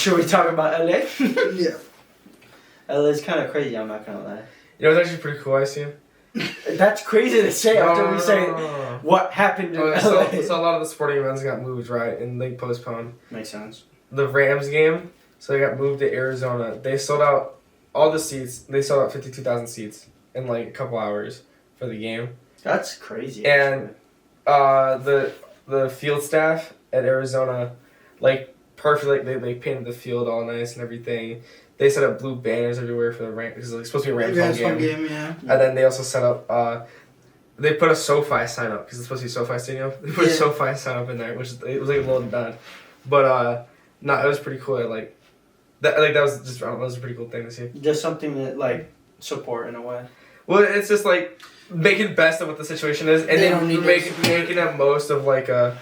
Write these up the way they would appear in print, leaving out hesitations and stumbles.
Should we talk about LA? Yeah. LA's kind of crazy, I'm not gonna lie. You know, it's actually pretty cool. I see. That's crazy to say after we say what happened in LA. So a lot of the sporting events got moved, right, and they postponed. Makes sense. The Rams game, so they got moved to Arizona. They sold out all the seats. They sold out 52,000 seats in like a couple hours for the game. That's crazy. And the field staff at Arizona, like perfectly, they painted the field all nice and everything. They set up blue banners everywhere for the Rams because it's supposed to be a Rams home game. Yeah. And then they also set up. They put a SoFi sign up because it's supposed to be SoFi Stadium. They put a SoFi sign up in there, which it was like a little bad, but no, it was pretty cool. Like that was just that was a pretty cool thing to see. Just something that like support in a way. Well, it's just like making best of what the situation is, and then making the most of like a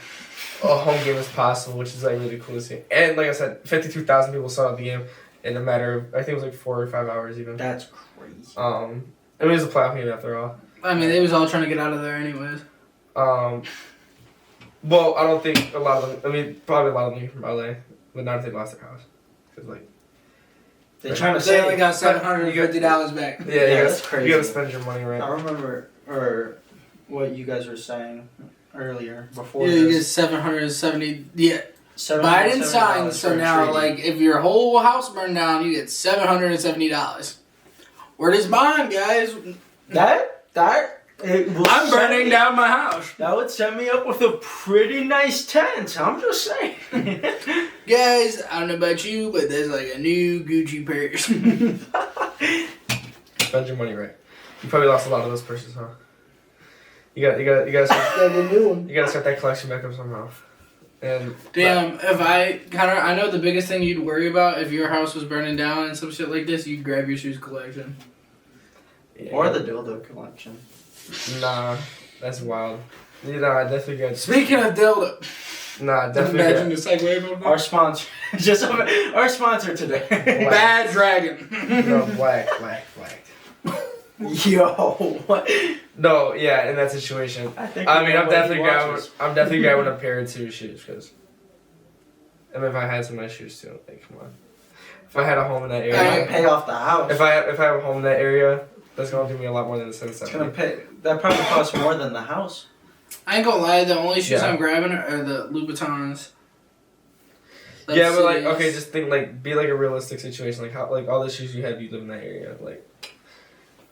home game as possible, which is like really cool to see. And like I said, 52,000 people saw the game in a matter of, I think it was like 4 or 5 hours even. That's crazy. I mean, it was a playoff game after all. I mean, they was all trying to get out of there anyways. Well, I don't think a lot of them. I mean, probably a lot of them from LA, but not if they lost their house. Cause like they're trying to They say only got $750 back. Yeah, that's crazy. You gotta spend your money right. I remember what you guys were saying earlier before. Yeah, you get 770. Yeah. Biden $770 signed, so for a now, treaty. like, if your whole house burned down, you get $770. Word is bond, guys. I'm burning down my house. That would set me up with a pretty nice tent. I'm just saying. Guys, I don't know about you, but there's like a new Gucci purse. Spend your money right. You probably lost a lot of those purses, huh? You gotta start that collection back up somehow. And Damn, I know the biggest thing you'd worry about if your house was burning down and some shit like this, you'd grab your shoes collection. yeah. Or the dildo collection. Nah, that's wild. Nah, I definitely got. Speaking of dildo. Nah, definitely Imagine got. the segue from that. Our sponsor. Just our sponsor today. Bad Dragon. No, black. Yo, what? No, yeah, in that situation. I mean, I'm definitely grabbing a pair of two shoes because. I mean, if I had some nice shoes too, like, come on. If I had a home in that area, Pay off the house. If I have a home in that area, that's gonna give me a lot more than the It's 770. gonna pay. That probably costs more than the house. I ain't gonna lie, the only shoes Yeah. I'm grabbing are the Louboutins. Yeah, but like, okay, just think like, be like a realistic situation. Like how, like all the shoes you have, you live in that area. Like,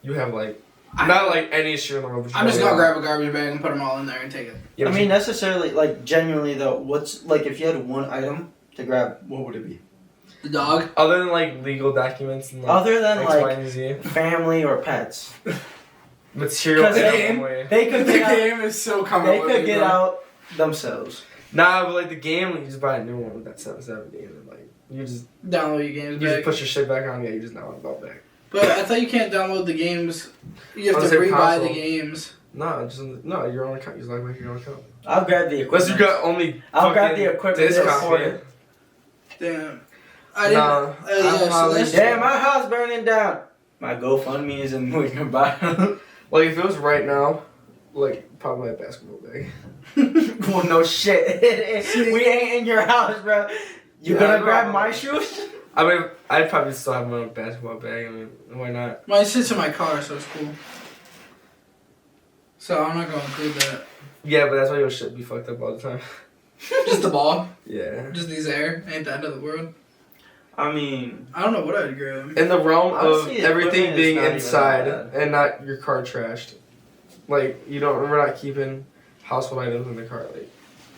you have like, not like any shoe in the world. But I'm just gonna grab a garbage bag and put them all in there and take it. Yeah, I mean, necessarily, like, genuinely though, what's like if you had one item to grab, what would it be? The dog. other than like legal documents and like Other than X, Y, like and Z. family or pets. Material. 'Cause They could The get out, game is so common. they could get out themselves. Nah, but like the game, you just buy a new one with that 770, and then like you just Download your games just back. put your shit back on. Yeah, you just download it all back. But I thought you can't download the games. You have Unless to they're re-buy the console. games. No, your own account. You just log back your own account. I'll grab the equipment. Unless you got only. I'll grab fucking the equipment disc to copy. afford it. Damn. I didn't. Nah, Yeah, so probably- that's Damn, my house burning down. My GoFundMe is in we can buy. Like if it was right now, like probably a basketball bag. Well, no shit. We ain't in your house, bro. You Yeah, gonna no. grab my shoes? I mean, I'd probably still have my own basketball bag. I mean, why not? Mine sits in my car, so it's cool. So I'm not gonna include that. Yeah, but that's why your shit be fucked up all the time. Just the ball. Yeah. Just these air. Ain't the end of the world. I mean, I don't know what I'd grab. In the realm of Honestly, the everything equipment is being not even inside that bad. and not your car trashed, like we're not keeping household items in the car. Like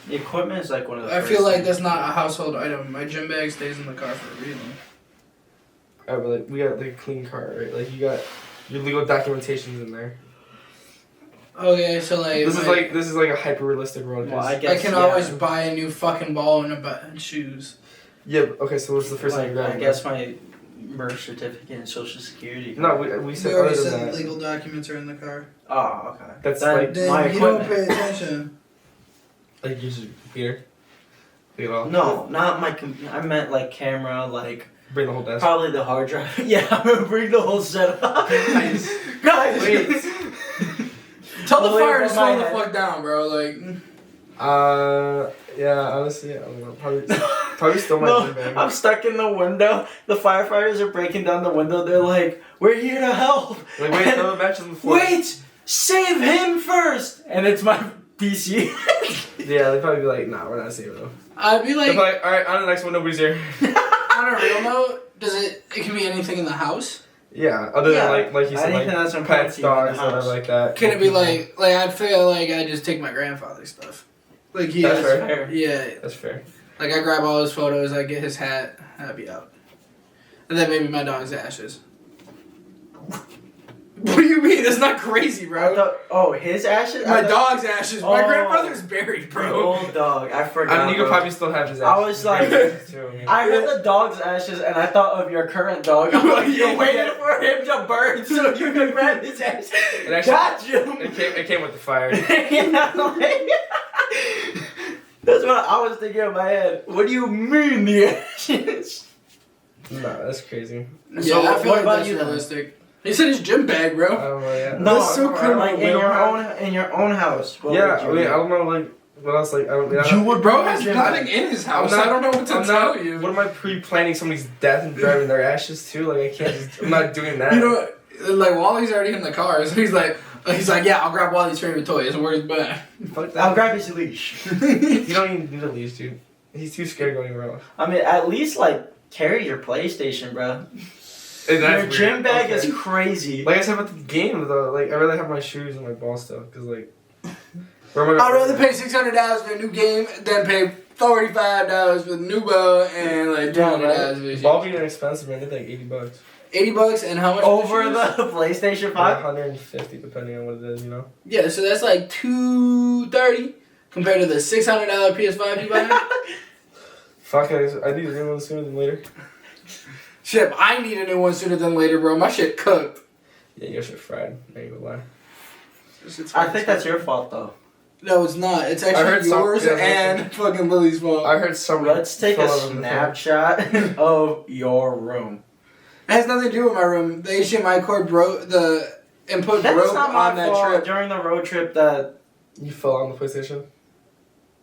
the equipment is like one of the I first feel like things. that's not a household item. My gym bag stays in the car for a reason. Alright, but like we got like a clean car, right? Like you got your legal documentation's in there. Okay, so like This is like a hyper realistic world. Well, 'cause- I guess I can yeah. always buy a new fucking ball and shoes. Yeah. But, okay. So what's the first thing you Like, grab? I guess my birth certificate and social security. No, we We said already other said than that. legal documents are in the car. Oh, okay. That's Then like- Then my you don't equipment. pay attention. Like use your computer. Take it off. No, not my. I meant like camera, like Bring the whole desk. probably the hard drive. Yeah, I'm gonna bring the whole setup. Guys. Guys, Wait. Tell the Well, fire to over slow my the head. fuck down, bro. Like, Yeah. Honestly, I don't know. Probably. Probably still my No, gym bag. I'm stuck in the window. The firefighters are breaking down the window. They're like, "We're here to help." Like, wait, And- throw the match on the floor. Wait, save him first. And it's my PC. Yeah, they'd probably be like, nah, we're not saving them. I'd be They'd like, be like, alright, on to the next one, nobody's here. on a real note, it can be anything in the house? Yeah, other Yeah, than like you said, anything like that's important pets, to you in the dogs, whatever house. like that. Can it be like I feel like I just take my grandfather's stuff. Like he That's has, fair. yeah. That's fair. Like I grab all his photos, I get his hat, I'd be out. And then maybe my dog's ashes. What do you mean? That's not crazy, I bro. thought, his ashes? My I thought- dog's ashes. My Oh. grandfather's buried, The bro. old dog. I forgot. I mean, you could bro. probably still have his I ashes. was like- Too, I mean. I heard the dog's ashes and I thought of your current dog. I'm like, Yeah, you're waiting yeah. for him to burn so you can grab his ashes. It actually- Got you. it came with the fire. Yeah, like- that's what I was thinking in my head. What do you mean the ashes? No, that's crazy. Yeah, So I feel what like about that's you then? realistic. He said his gym bag, I bro. don't know, yeah. No, That's so criminal. like We in don't your have- own house. What Yeah, would I you mean, do? I don't know, like, what else, like, I don't, I You don't would Bro bring has your gym nothing bag. in his I'm house. not- I don't know what to I'm tell not, you. What am I pre-planning somebody's death and driving their ashes too? Like, I can't just, I'm not doing that. You know, like Wally's already in the car, so he's like, yeah, I'll grab Wally's favorite toys. Where's his bag? Fuck I'll that. grab his leash. You don't even need a leash, dude. He's too scared to go anywhere else. I mean, at least like carry your PlayStation, bro. And Your that's gym weird. bag Okay. is crazy. Like I said about the game, though, like, I'd rather have my shoes and my ball stuff, because, like, where am I I'd rather pay $600 for a new game than pay $35 for the new ball and like $200 for this Ball shit. being inexpensive, man. It's like $80. $80 and how much? Over for the shoes? PlayStation Like 5? 150 depending on what it is, you know? Yeah, so that's like $230 compared to the $600 PS5 you buy. Fuck, I need a new one sooner than later. Shit, I need a new one sooner than later, bro. My shit cooked. Yeah, your shit fried. I ain't gonna lie. I think that's your fault though. No, it's not. It's heard actually some- yours yeah, and fucking Lily's fault. I heard some. Let's take a fell over the phone. snapshot of your room. It has nothing to do with my room. The HDMI cord broke. The input That's broke not on my that fault. trip. During the road trip that You fell on the PlayStation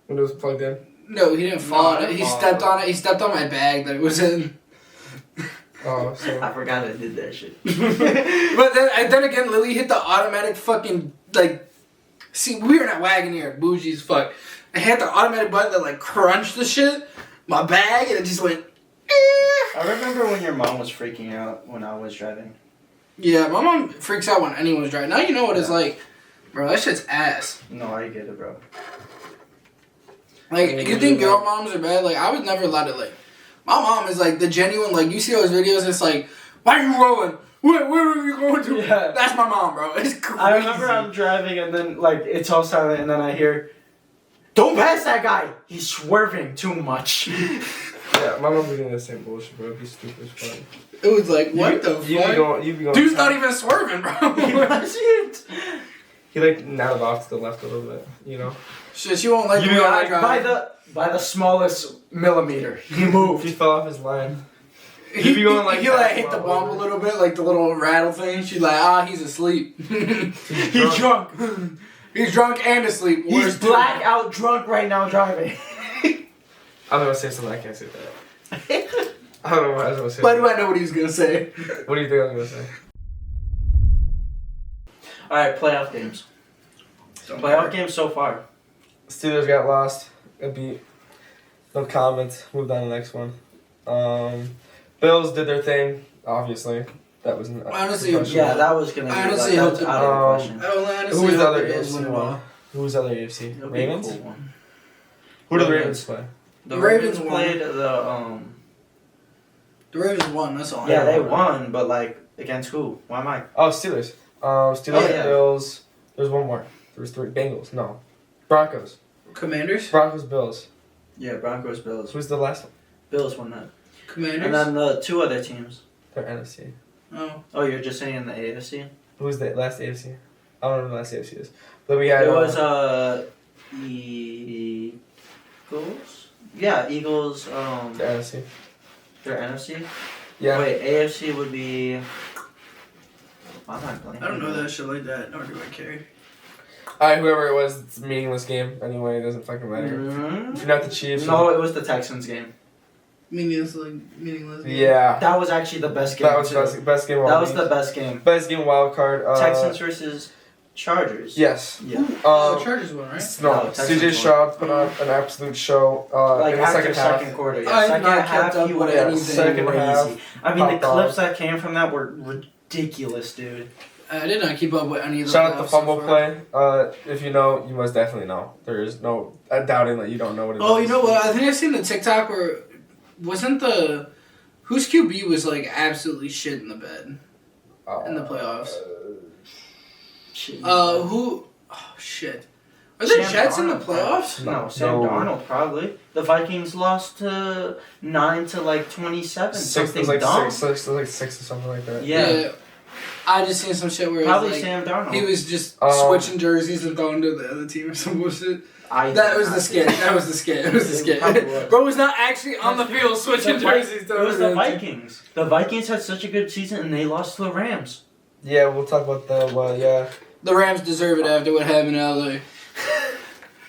when it was plugged in. No, he didn't fall No, on I it. He didn't fall stepped on on it. He stepped on my bag that it was in. Oh, so I forgot I did that shit. But then again, Lily hit the automatic fucking like. See, we were in a wagon here, bougie as fuck. I hit the automatic button that like crunched the shit, my bag, and it just went. I remember when your mom was freaking out when I was driving. Yeah, my mom freaks out when anyone's driving. Now you know what it's like, bro. That shit's ass. No, I get it, bro. Like, you think girl moms are bad? Like, I was never allowed to, like... My mom is, like, the genuine, like, you see those videos, it's like, why are you rolling? Where are you going to? Yeah. That's my mom, bro. It's crazy. I remember I'm driving and then like it's all silent and then I hear, "Don't pass that guy. He's swerving too much." yeah, my mom was doing the same bullshit, bro. It'd be stupid as fuck. It was like, what You the be fuck? going, you be going. Dude's not even swerving, He bro. wasn't. He like nodded off to the left a little bit, you know. Shit, she won't like You the way know, I like, drive. By the smallest millimeter, he If moved. he fell off his line. He be going like he like that hit the while bump a over. little bit, like the little rattle thing. She's like, he's asleep. He's drunk. He's drunk and asleep. He's Worst two. blackout drunk right now driving. I'm gonna say something. I can't say that. I don't know what I was gonna say. Why do I know what he was gonna say? What do you think I was gonna say? All right, playoff games. Playoff games so far. Steelers got lost. Got beat. No comments. Moved on to the next one. Bills did their thing. Obviously, that was an Honestly, question. Yeah, that was gonna be I honestly like, hope that's the- out of the question. I only honestly Who was the hope other Bills AFC win it one? all. Who was the other AFC? It'll be a Ravens? cool one. Who do the Ravens. Ravens play? The The Ravens Ravens played the The Ravens won. That's all. I Yeah, know. they won, but like against who? Why am I? Oh, Steelers. Steelers, Oh, yeah. Bills. There's one more. There was three. Bengals. No. Broncos. Commanders. Broncos, Bills. Yeah, Broncos, Bills. Who's the last one? Bills won that. Commanders. And then the two other teams. They're NFC. Oh. Oh, you're just saying the AFC? Who's the last AFC? I don't know who the last AFC is. But we had. It was Eagles. Yeah, Eagles. the NFC. They're NFC. Yeah. Wait, AFC would be. Why am I playing? I don't know that shit like that, nor do I care. Alright, whoever it was, it's a meaningless game. Anyway, it doesn't fucking matter. Mm-hmm. If you're not the Chiefs. No, it was the Texans game. Meaningless. Yeah. That was actually the best game. That was best game of all That was week. the best game. Best game wild card. Texans versus Chargers. Yes. Yeah. Chargers won, right? No, No, CJ Texans Stroud put on an absolute show Like in the after second half. quarter. Yeah. I Second not half, kept up he with went anything. Second crazy. half, I mean, the popped clips off. that came from that were ridiculous, dude. I did not keep up with any of the Shout out the playoffs so fumble far. play. If you know, you must definitely know. There is no doubting that you don't know what it is. Oh, you know what? I think I seen the TikTok where wasn't the whose QB was like absolutely shit in the bed in the playoffs. Shit. Who? Oh shit. Are the Sam Jets in the Darnold, playoffs? No, Sam Darnold probably. The Vikings lost to 9 to like 27. Something dumb. Six or something like that. Yeah. I just seen some shit where Probably it was like, Sam Darnold. he was just switching jerseys and throwing to the other team or some bullshit. That was the skit. That was the skit. It was the skit. probably was. Bro was not actually on the field switching jerseys. It was the Vikings. The Vikings had such a good season and they lost to the Rams. Yeah, we'll talk about that. Well, yeah. The Rams deserve it after what happened in LA.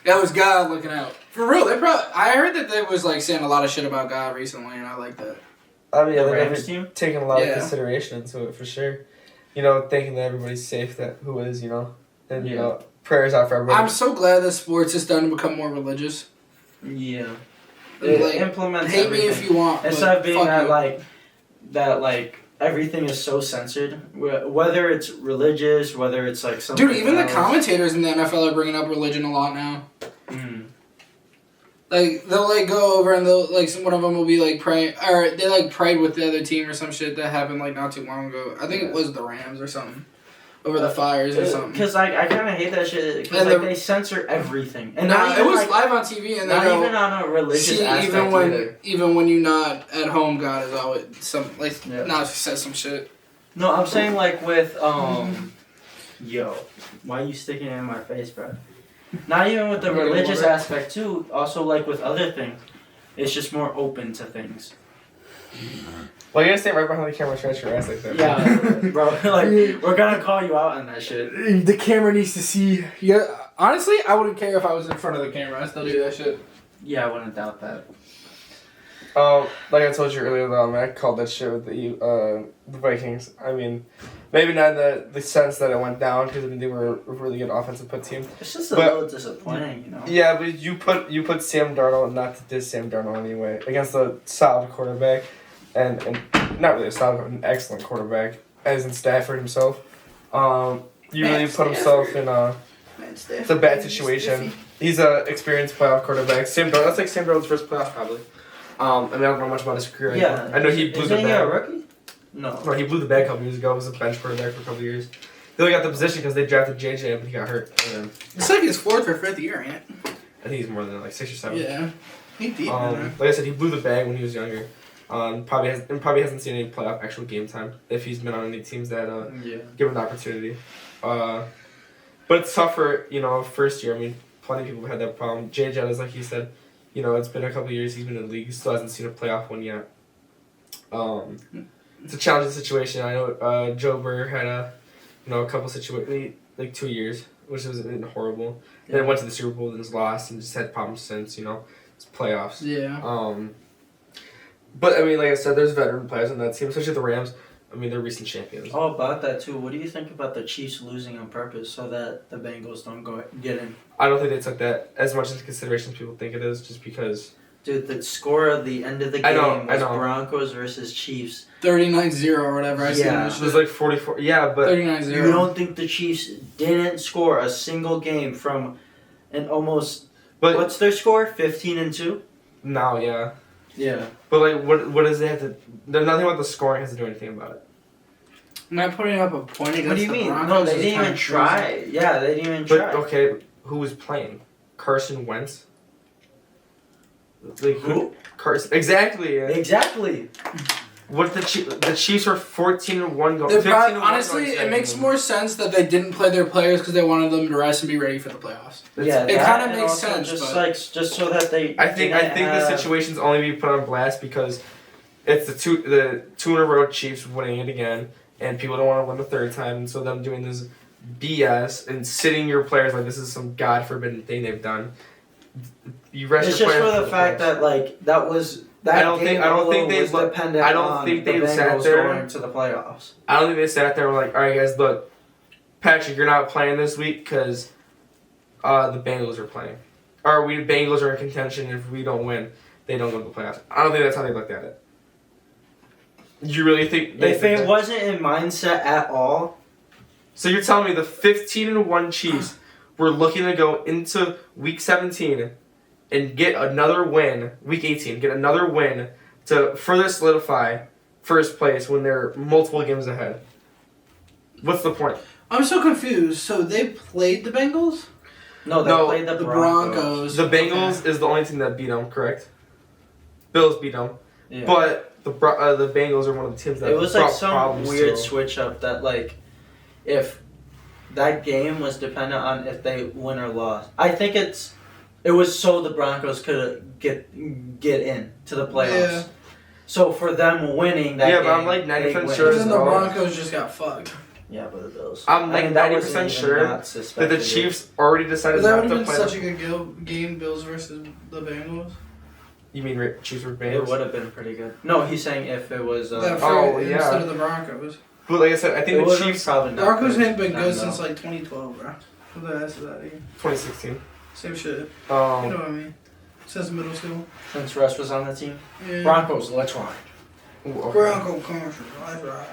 That was God looking out. For real, I heard that they was like saying a lot of shit about God recently, and I like that. I mean, yeah, The they're Rams team? taking a lot of Yeah. consideration into it for sure. You know, thinking that everybody's safe, that who is, you know, and you Yeah. know, prayers out for everybody. I'm so glad that sports is starting to become more religious. Yeah. Like, It implements hate everything. me if you want. Instead of but being fuck that you. like everything is so censored, whether it's religious, whether it's like something. Dude, even the else. commentators in the NFL are bringing up religion a lot now. Mm. Like they'll like go over and they'll like one of them will be like praying, or they like prayed with the other team or some shit that happened like not too long ago. I think it was the Rams or something over the Fires or something. Because I kind of hate that shit. Because And like, the- they censor everything, and Nah, not it even was like, live on TV and not they go, even on a religious see, aspect either. even when you're not at home, God is always some like Yeah. not says some shit. No, I'm saying like with yo, why are you sticking it in my face, bro? Not even with the You get religious water? aspect too. Also, like with other things, it's just more open to things. Well, you gotta stay right behind the camera, stretch your ass like that. Yeah, bro. Like we're gonna call you out on that shit. The camera needs to see. Yeah, honestly, I wouldn't care if I was in front of the camera. I still do that shit. Yeah, I wouldn't doubt that. Like I told you earlier, though, I called that shit with the Vikings. I mean, maybe not in the sense that it went down because I mean they were a really good offensive put team. It's just a But- little disappointing, you know. Yeah, but you put Sam Darnold, not to diss Sam Darnold anyway, against a solid quarterback, and not really a solid, an excellent quarterback, as in Stafford himself. You really put himself in it's a bad situation. He's a experienced playoff quarterback. Sam Darnold, that's like Sam Darnold's first playoff probably. I mean, I don't know much about his career. Yeah, I know he blew the Isn't he a bag. rookie? No. No, he blew the bag a couple years ago. He was a bench quarterback for a couple years. He only got the position because they drafted JJ, but he got hurt. And It's like his 4th or 5th year, ain't it? I think he's more than like 6 or 7. Yeah. He deep, man. Like I said, he blew the bag when he was younger. Probably hasn't seen any playoff actual game time if he's been on any teams that Yeah. give him the opportunity. But it's tough for first year. I mean, plenty of people have had that problem. JJ is like he said, it's been a couple of years he's been in the league. He still hasn't seen a playoff one yet. It's a challenging situation. I know Joe Burr had a couple situations like 2 years, which was horrible. Yeah. Then went to the Super Bowl and was lost and just had problems since. It's playoffs. Yeah. But I mean, like I said, there's veteran players on that team, especially the Rams. I mean, they're recent champions. Oh, about that too. What do you think about the Chiefs losing on purpose so that the Bengals don't get in? I don't think they took that as much into consideration as people think it is, just because. Dude, the score of the end of the I game know. was Broncos versus Chiefs. 39-0 or whatever. I seen Yeah. this It was shit. like 44. Yeah, but 39-0. You don't think the Chiefs didn't score a single game from an almost... but what's their score? 15-2? now, yeah. Yeah. But like, what does it have to? There's nothing about the scoring has to do anything about it. I'm not putting up a point against What do you the mean? Broncos. No, they is didn't even kinda try. crazy. Yeah, they didn't even But try. okay, who was playing? Carson Wentz. Like Who? Carson? Exactly. Exactly. What the Chiefs were 14-1 going. They're 15 probably, and honestly, going it makes second. more sense that they didn't play their players because they wanted them to rest and be ready for the playoffs. Yeah, It that kinda and makes also sense, Just but- just so that they. I think the situation's only be put on blast because it's the two in a row Chiefs winning it again, and people don't want to win the third time, and so them doing this BS and sitting your players like this is some god forbidden thing they've done. You rest It's your just players for the fact playoffs. that like that was That I don't think they was dependent I don't on think the they sat Bengals there going to the playoffs. I don't think they sat there and were like, all right, guys, look, Patrick, you're not playing this week because the Bengals are playing. Or we Bengals are in contention. If we don't win, they don't go to the playoffs. I don't think that's how they looked at it. You really think they If it wasn't in mindset at all, so you're telling me the 15-1 Chiefs were looking to go into Week 17 and get another win, Week 18, get another win to further solidify first place when they're multiple games ahead. What's the point? I'm so confused. So they played the Bengals? no, they played the Broncos. The Bengals is the only team that beat them, correct? Bills beat them, Yeah. but the Bengals are one of the teams that It was like brought some problems weird to. switch up that like, if that game was dependent on if they win or lost. I think it was so the Broncos could get in to the playoffs. Yeah. So for them winning that game, But I'm like 90% they sure win. Then the Broncos just got fucked. Yeah, but the Bills. I'm like that 90% wasn't even sure not that the suspected. Chiefs already decided That not would to have been play. such a good game, Bills versus the Bengals. You mean Chiefs or It Bengals? would have been pretty good. No, he's saying if it was. Instead of the Broncos. But like I said, I think the Chiefs probably not Broncos good. ain't been good No. since like 2012, bro. Who the ass is that again? 2016. Same shit. You know Um, what I mean? Since middle school. Since Russ was on the team. Yeah. Broncos, let's ride. okay. Bronco country. That's right.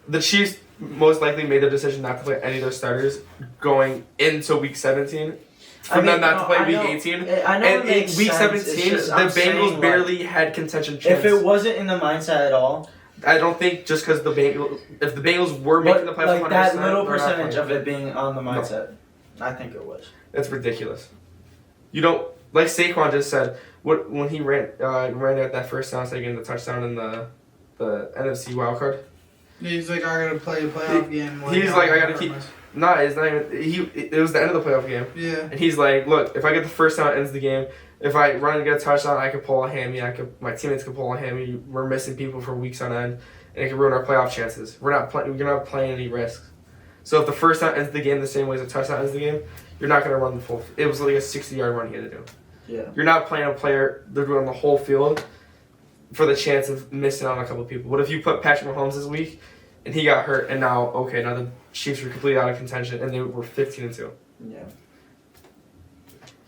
The Chiefs most likely made the decision not to play any of their starters going into Week 17. For them not to play Week 18. I know And it in makes Week sense. 17, It's just, the I'm Bengals saying, barely had contention chance. If it wasn't in the mindset at all, I don't think just because if the Bengals were making the but playoffs, like that 100%, little they're not percentage playing. of it being on the mindset, I think it was. That's ridiculous. You don't like Saquon just said when he ran at that first down, taking the touchdown in the NFC wild card. He's like, I gotta play a playoff game. He's like, I gotta keep. Nah, it's not even. It was the end of the playoff game, Yeah. and he's like, look, if I get the first down, it ends the game. If I run and get a touchdown, I could pull a hammy. My teammates could pull a hammy. We're missing people for weeks on end, and it could ruin our playoff chances. We're not playing any risks. So if the first down ends the game the same way as a touchdown ends the game, you're not gonna run the full. It was like a 60-yard run he had to do. Yeah. You're not playing a player. They're doing the whole field for the chance of missing on a couple of people. What if you put Patrick Mahomes this week, and he got hurt, and now the Chiefs were completely out of contention, and they were 15-2. Yeah.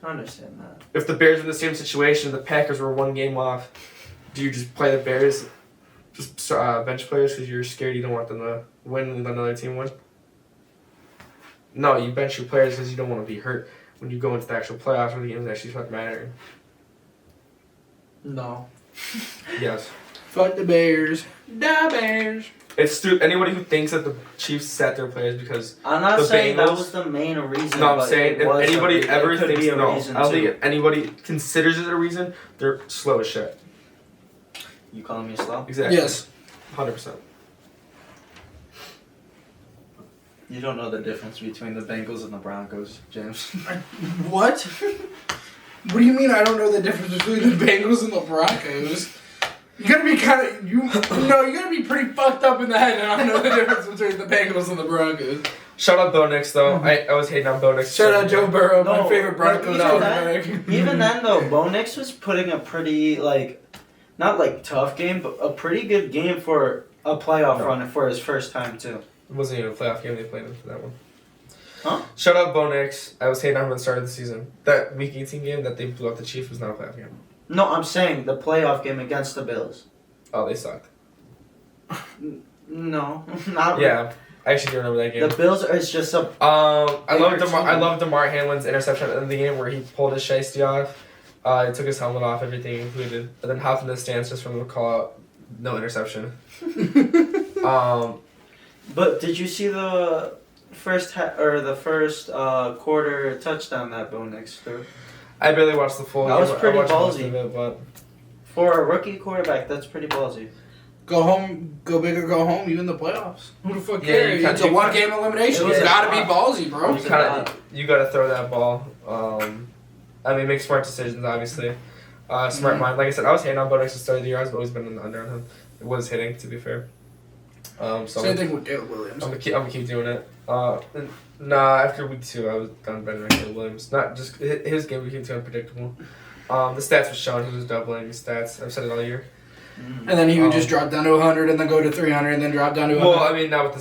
I understand that. If the Bears were in the same situation, the Packers were one game off, do you just play the Bears, just bench players because you're scared you don't want them to win and let another team win? No, you bench your players because you don't want to be hurt when you go into the actual playoffs where the games actually start mattering. No. Yes. Fuck the Bears. Da Bears. It's stupid. Anybody who thinks that the Chiefs sat their players because I'm not the saying that Bengals- was the main reason. no, I'm but saying it if was a anybody reason. ever It could thinks be a no, reason I don't too. think anybody considers it a reason. They're slow as shit. You calling me slow? Exactly. Yes. 100%. You don't know the difference between the Bengals and the Broncos, James. What? What do you mean I don't know the difference between the Bengals and the Broncos? You gotta be you gotta be pretty fucked up in the head to not know the difference between the Bengals and the Broncos. Shout out Bo Nix though. I was hating on Bo Nix. Shout out Joe Burrow, my No, favorite Broncos even quarterback. Even then though, Bo Nix was putting a pretty not tough game, but a pretty good game for a playoff run for his first time too. It wasn't even a playoff game. They played him for that one. Huh? Shout out Bo Nix. I was hating on him at the start of the season. That Week 18 game that they blew out the Chiefs was not a playoff game. No, I'm saying the playoff game against the Bills. Oh, they sucked. No, not Yeah, I actually do remember that game. The Bills is just a. I love team. I love DeMar Hamlin's interception at the end of the game where he pulled his shiesty off. He took his helmet off, everything included, and then hopped in the stands just for him to call out no interception. But did you see the first quarter touchdown that Bo Nix threw? I barely watched the full That game. was pretty I watched most ballsy. of it, but For a rookie quarterback, that's pretty ballsy. Go home, go big or go home. You in the playoffs. Who the fuck Yeah, cares? you It's can't- a one-game elimination. It was You a gotta be lot. ballsy, bro. you gotta throw that ball. I mean, make smart decisions, obviously. Smart mind. Like I said, I was hitting on Bo Nix at the start of the year. I've always been in the under on him. It was hitting, to be fair. So Same thing with Caleb Williams. I'm gonna keep doing it. Nah, after week 2, I was done betting on Caleb Williams. Not just his game became too unpredictable. The stats were showing he was doubling his stats. I've said it all year. And then he would just drop down to 100 and then go to 300 and then drop down to 100. Well, I mean, not with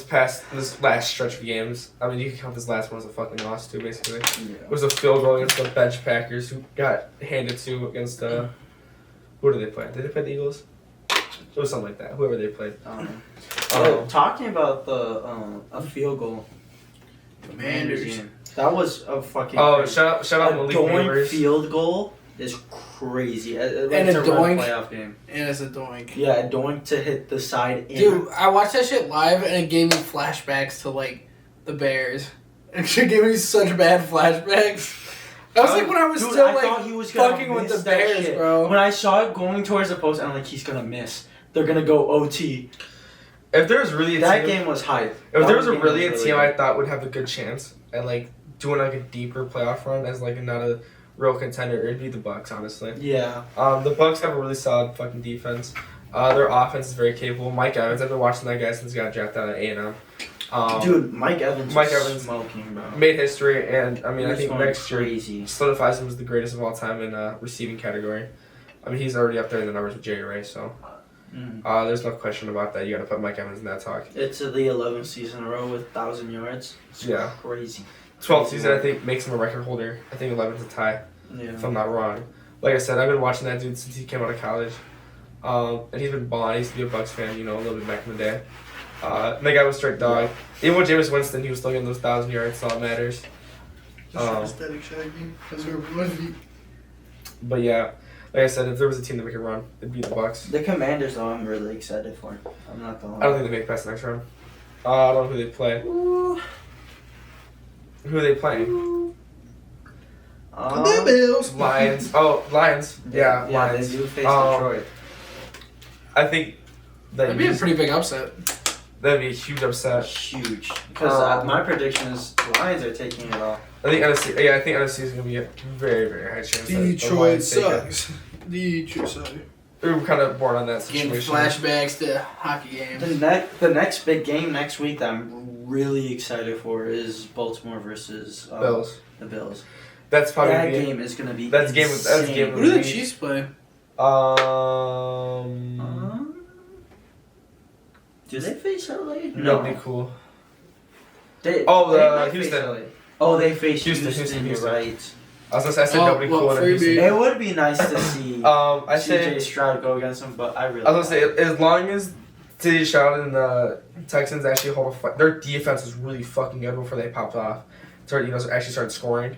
this last stretch of games. I mean, you can count this last one as a fucking loss too, basically. Yeah. It was a field goal against the bench Packers who got handed to against who did they play? Did they play the Eagles? It was something like that. Whoever they played. Talking about a field goal. Commanders. Game. That was a fucking. Oh, shout out a Malik doink Neighbors. field goal is crazy. And It's a a doink. playoff game. And it's a doink. Yeah, a doink to hit the side. Dude, I watched that shit live and it gave me flashbacks to like the Bears. It gave me such bad flashbacks. That was like when I was Dude, still I thought he like was gonna fucking with miss the that Bears, shit. bro. When I saw it going towards the post, I'm like, he's gonna miss. They're gonna go OT. If there was really a That team, game was hype. if there was a game really a really team good. I thought would have a good chance at like doing like a deeper playoff run as like not a real contender, it'd be the Bucks, honestly. Yeah. The Bucks have a really solid fucking defense. Their offense is very capable. Mike Evans, I've been watching that guy since he got drafted out of A&M. Dude, Mike Evans Mike was Evans smoking, bro. Made history, and I mean, I He's think going next year crazy. solidifies him as the greatest of all time in receiving category. I mean, he's already up there in the numbers with Jerry Rice, so there's no question about that. You got to put Mike Evans in that talk. It's the 11th season in a row with 1,000 yards. It's Yeah. crazy. 12th season, I think, makes him a record holder. I think 11's a tie, Yeah. if I'm not wrong. Like I said, I've been watching that dude since he came out of college. And he's been balling. He used to be a Bucks fan, a little bit back in the day. And that guy was straight dog. Even with Jameis Winston, he was still getting those 1,000 yards, so it matters. Aesthetic shaggy. That's where we want to be. But yeah, like I said, if there was a team that we could run, it'd be the Bucks. The Commanders, though, I'm really excited for. I'm not the I don't think they make it past the next round. I don't know who they play. Ooh. Who are they playing? The Bills. Lions. Oh, Lions. Yeah, Yeah, Lions. they do face Um, Detroit. I think That'd be a pretty big upset. that'd be a huge upset. Huge. Because Um, my prediction is Lions are taking it all. I think NFC. Yeah, I think NFC is gonna be a very, very high chance. that the Detroit Lions take it. sucks. Detroit sucks. We were kind of born on that Getting situation. flashbacks to hockey games. The next big game next week that I'm really excited for is Baltimore versus Bills. the Bills. That's probably That gonna be game is going to be That's game- that's insane. game Who do the Chiefs play? Do they face LA? Nobody cool. They, Oh, they the might Houston. face LA. Oh, they face Houston, Houston. Houston. You're right. I was gonna say I said Oh, nobody well, cool in freebie. Houston. It would be nice to see I CJ say Stroud go against them, but I really. I was gonna say as long as CJ Stroud and the Texans actually hold a fight, their defense was really fucking good before they popped off. Actually started scoring.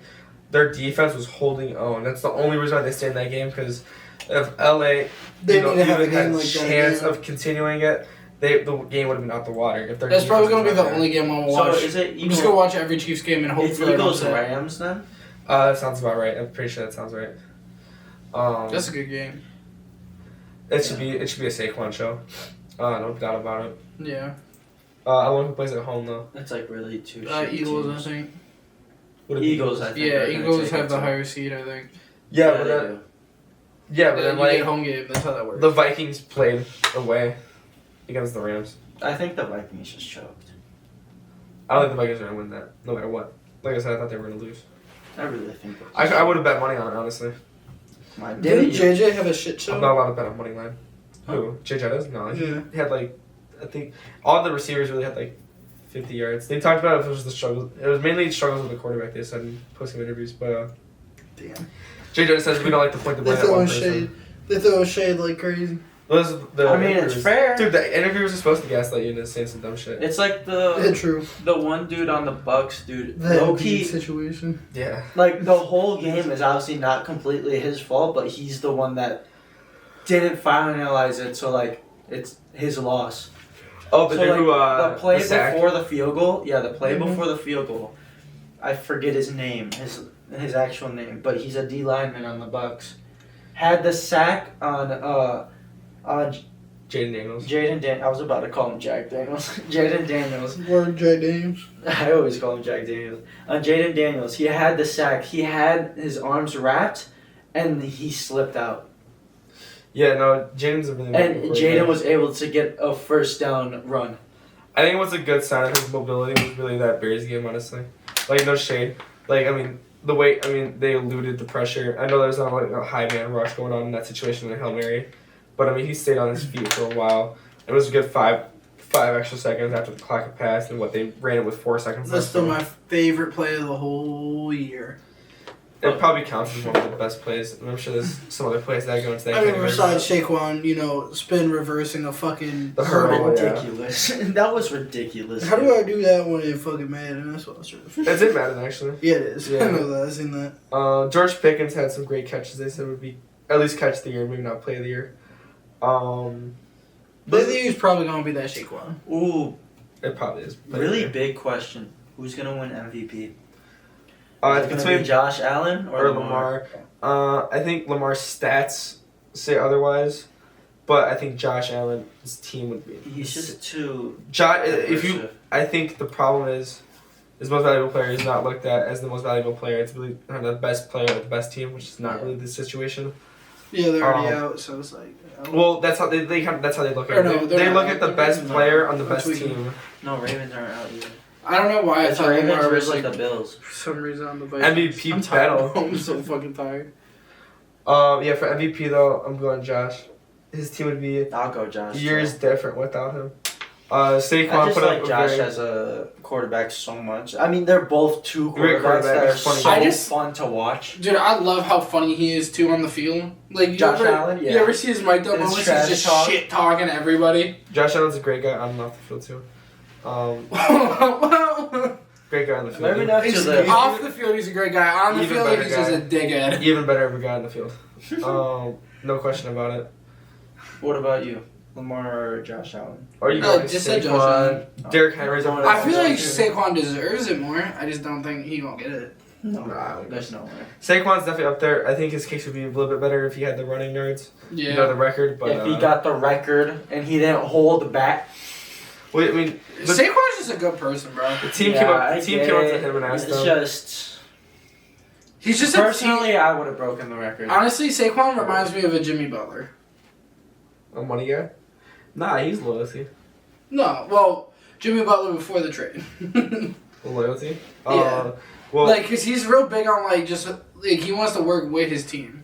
Their defense was holding own. That's the only reason why they stayed in that game, because if LA They need to have a even had game a like that chance again. of continuing it, the game would have been out the water. If their That's probably defense gonna be was the not only game I'll So watch. is it I'm Eagles? just gonna watch every Chiefs game and hope It's for an Eagles upset. Rams then. That sounds about right. I'm pretty sure that sounds right. That's a good game. It should be a Saquon show. No doubt about it. Yeah. I don't know who plays at home though. That's like really two. Eagles, teams. I think. Would it be Eagles, I think. Yeah, are gonna Eagles take have it the too. higher seed, I think. Yeah, they but then, do. yeah, but then you like get home game. That's how that works. the Vikings played away against the Rams. I think the Vikings just choked. I don't think the Vikings are gonna win that, no matter what. Like I said, I thought they were gonna lose. I really think. I would have bet money on it, honestly. Didn't JJ have a shit show? I'm not allowed to bet on money line. Who? Jay Jettas? No, Yeah. he had like, I think all the receivers really had like 50 yards. They talked about if it was the struggles. It was mainly struggles with the quarterback. They said in post-game interviews, but Damn. Jay Jettas says we don't like to point the They blame at one throw person. shade. They throw shade like crazy. Those the I mean, it's interviewers- fair. Dude, the interviewers are supposed to gaslight you into saying some dumb shit. It's like Yeah, true. the one dude on the Bucks, dude. That Low Embiid key, situation. Yeah. like the whole game is obviously not completely his fault, but he's the one that didn't finalize it. So like, it's his loss. Oh, the So dude like, who the play the sack? before the field goal. Yeah, the play Mhm. before the field goal. I forget his name, his actual name, but he's a D lineman on the Bucks. Had the sack on Jaden Daniels. Jaden Dan. I was about to call him Jack Daniels. Jaden Daniels. Word J. James. I always call him Jack Daniels. Jaden Daniels. He had the sack. He had his arms wrapped, and he slipped out. Yeah, no, Jaden's a really And good Jaden quarterback. was able to get a first down run. I think what's a good sign of his mobility was really that Bears game, honestly. Like, no shade. Like, I mean, the way, I mean, they eluded the pressure. I know there's not like a high man rush going on in that situation in Hail Mary, but I mean, he stayed on his feet for a while. It was a good five extra seconds after the clock had passed, and they ran it with 4 seconds That's left. still my favorite play of the whole year. It probably counts as one of the best plays. And I'm sure there's some other plays that go into that I mean, category. besides Saquon, spin reversing a fucking The hurdle, yeah. Ridiculous. That was ridiculous. How do I do that when it fucking Madden? That's what I was trying to It's in Madden, actually. Yeah, it is. Yeah. I know that. I've seen that. George Pickens had some great catches. They said would be at least catch of the year, maybe not play of the year. But the year's probably going to be that Saquon. Ooh, It probably is. Play of the really year. big question. Who's gonna win MVP? It's Is it between gonna be Josh Allen or Lamar. I think Lamar's stats say otherwise, but I think Josh Allen's team would be. He's just too. I think the problem is his most valuable player is not looked at as the most valuable player. It's really the best player with the best team, which is not really the situation. Yeah, they're already out, so it's like. Well, that's how they that's how they look at Or no, it. they're They not look out. at the They're best not. player on the I'm best tweaking. team. No, Ravens aren't out either. I don't know why I It's thought Ravens Lamar was versus like the Bills. for some reason on the Vikings. MVP I'm tired. battle. I'm so fucking tired. Yeah, for MVP though, I'm going Josh. His team would be I'll go Josh. years too. different without him. Saquon I just put like up Josh a very, as a quarterback so much. I mean, they're both two Great quarterbacks quarterback. that are It's funny. so I just- fun to watch. Dude, I love how funny he is too on the field. Like Josh Allen, You yeah. ever see his mic up And his moments? He's trash just talk. shit talking to everybody. Josh Allen's a great guy on and off the field too. Great guy on the field. Maybe not to the. Off the field, he's a great guy. On the Even field, better he's just guy. a dickhead. Even better of a guy on the field. No question about it. What about you, Lamar or Josh Allen? Or you No, guys, just say Saquon, Josh Allen. Derrick Henry's on I feel like Josh Saquon deserves it more. I just don't think he gonna get it. No, Nah, there's no way. Saquon's definitely up there. I think his case would be a little bit better if he had the running yards. Yeah. You know the record, but If he got the record and he didn't hold back, well, I mean, the Saquon's just a good person, bro. team yeah, came up. I The team get came up to it. him and asked It's him. just He's just a personally, I would have broken the record. team. Honestly, Saquon reminds me of a Jimmy Butler. A money guy? Nah, he's loyalty. No, well, Jimmy Butler before the trade. Loyalty. Yeah. Well, Like, cause he's real big on like just like he wants to work with his team.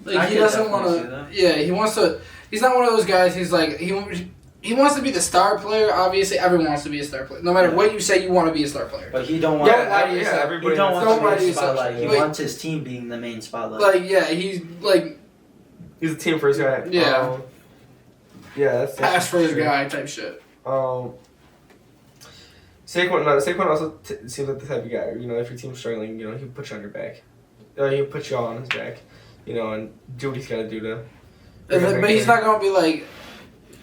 Like I he could doesn't definitely want see to. that. Yeah, he wants to. He's not one of those guys. He's like he wants to be the star player. Obviously, everyone wants to be a star player. No matter what you say, you want to be a star player. But he don't want. Don't lie to yeah, yourself. everybody. He don't wants want Don't lie to to be the yourself. spotlight. He Wait. wants his team being the main spotlight. Like yeah, he's like He's a team first guy. Yeah. Yeah, that's pass first true. guy type shit. Saquon also seems like the type of guy. You know, if your team's struggling, you know, he'll put you on your back. He'll put you all on his back. You know, and do what he's got to do to. But he's not gonna be like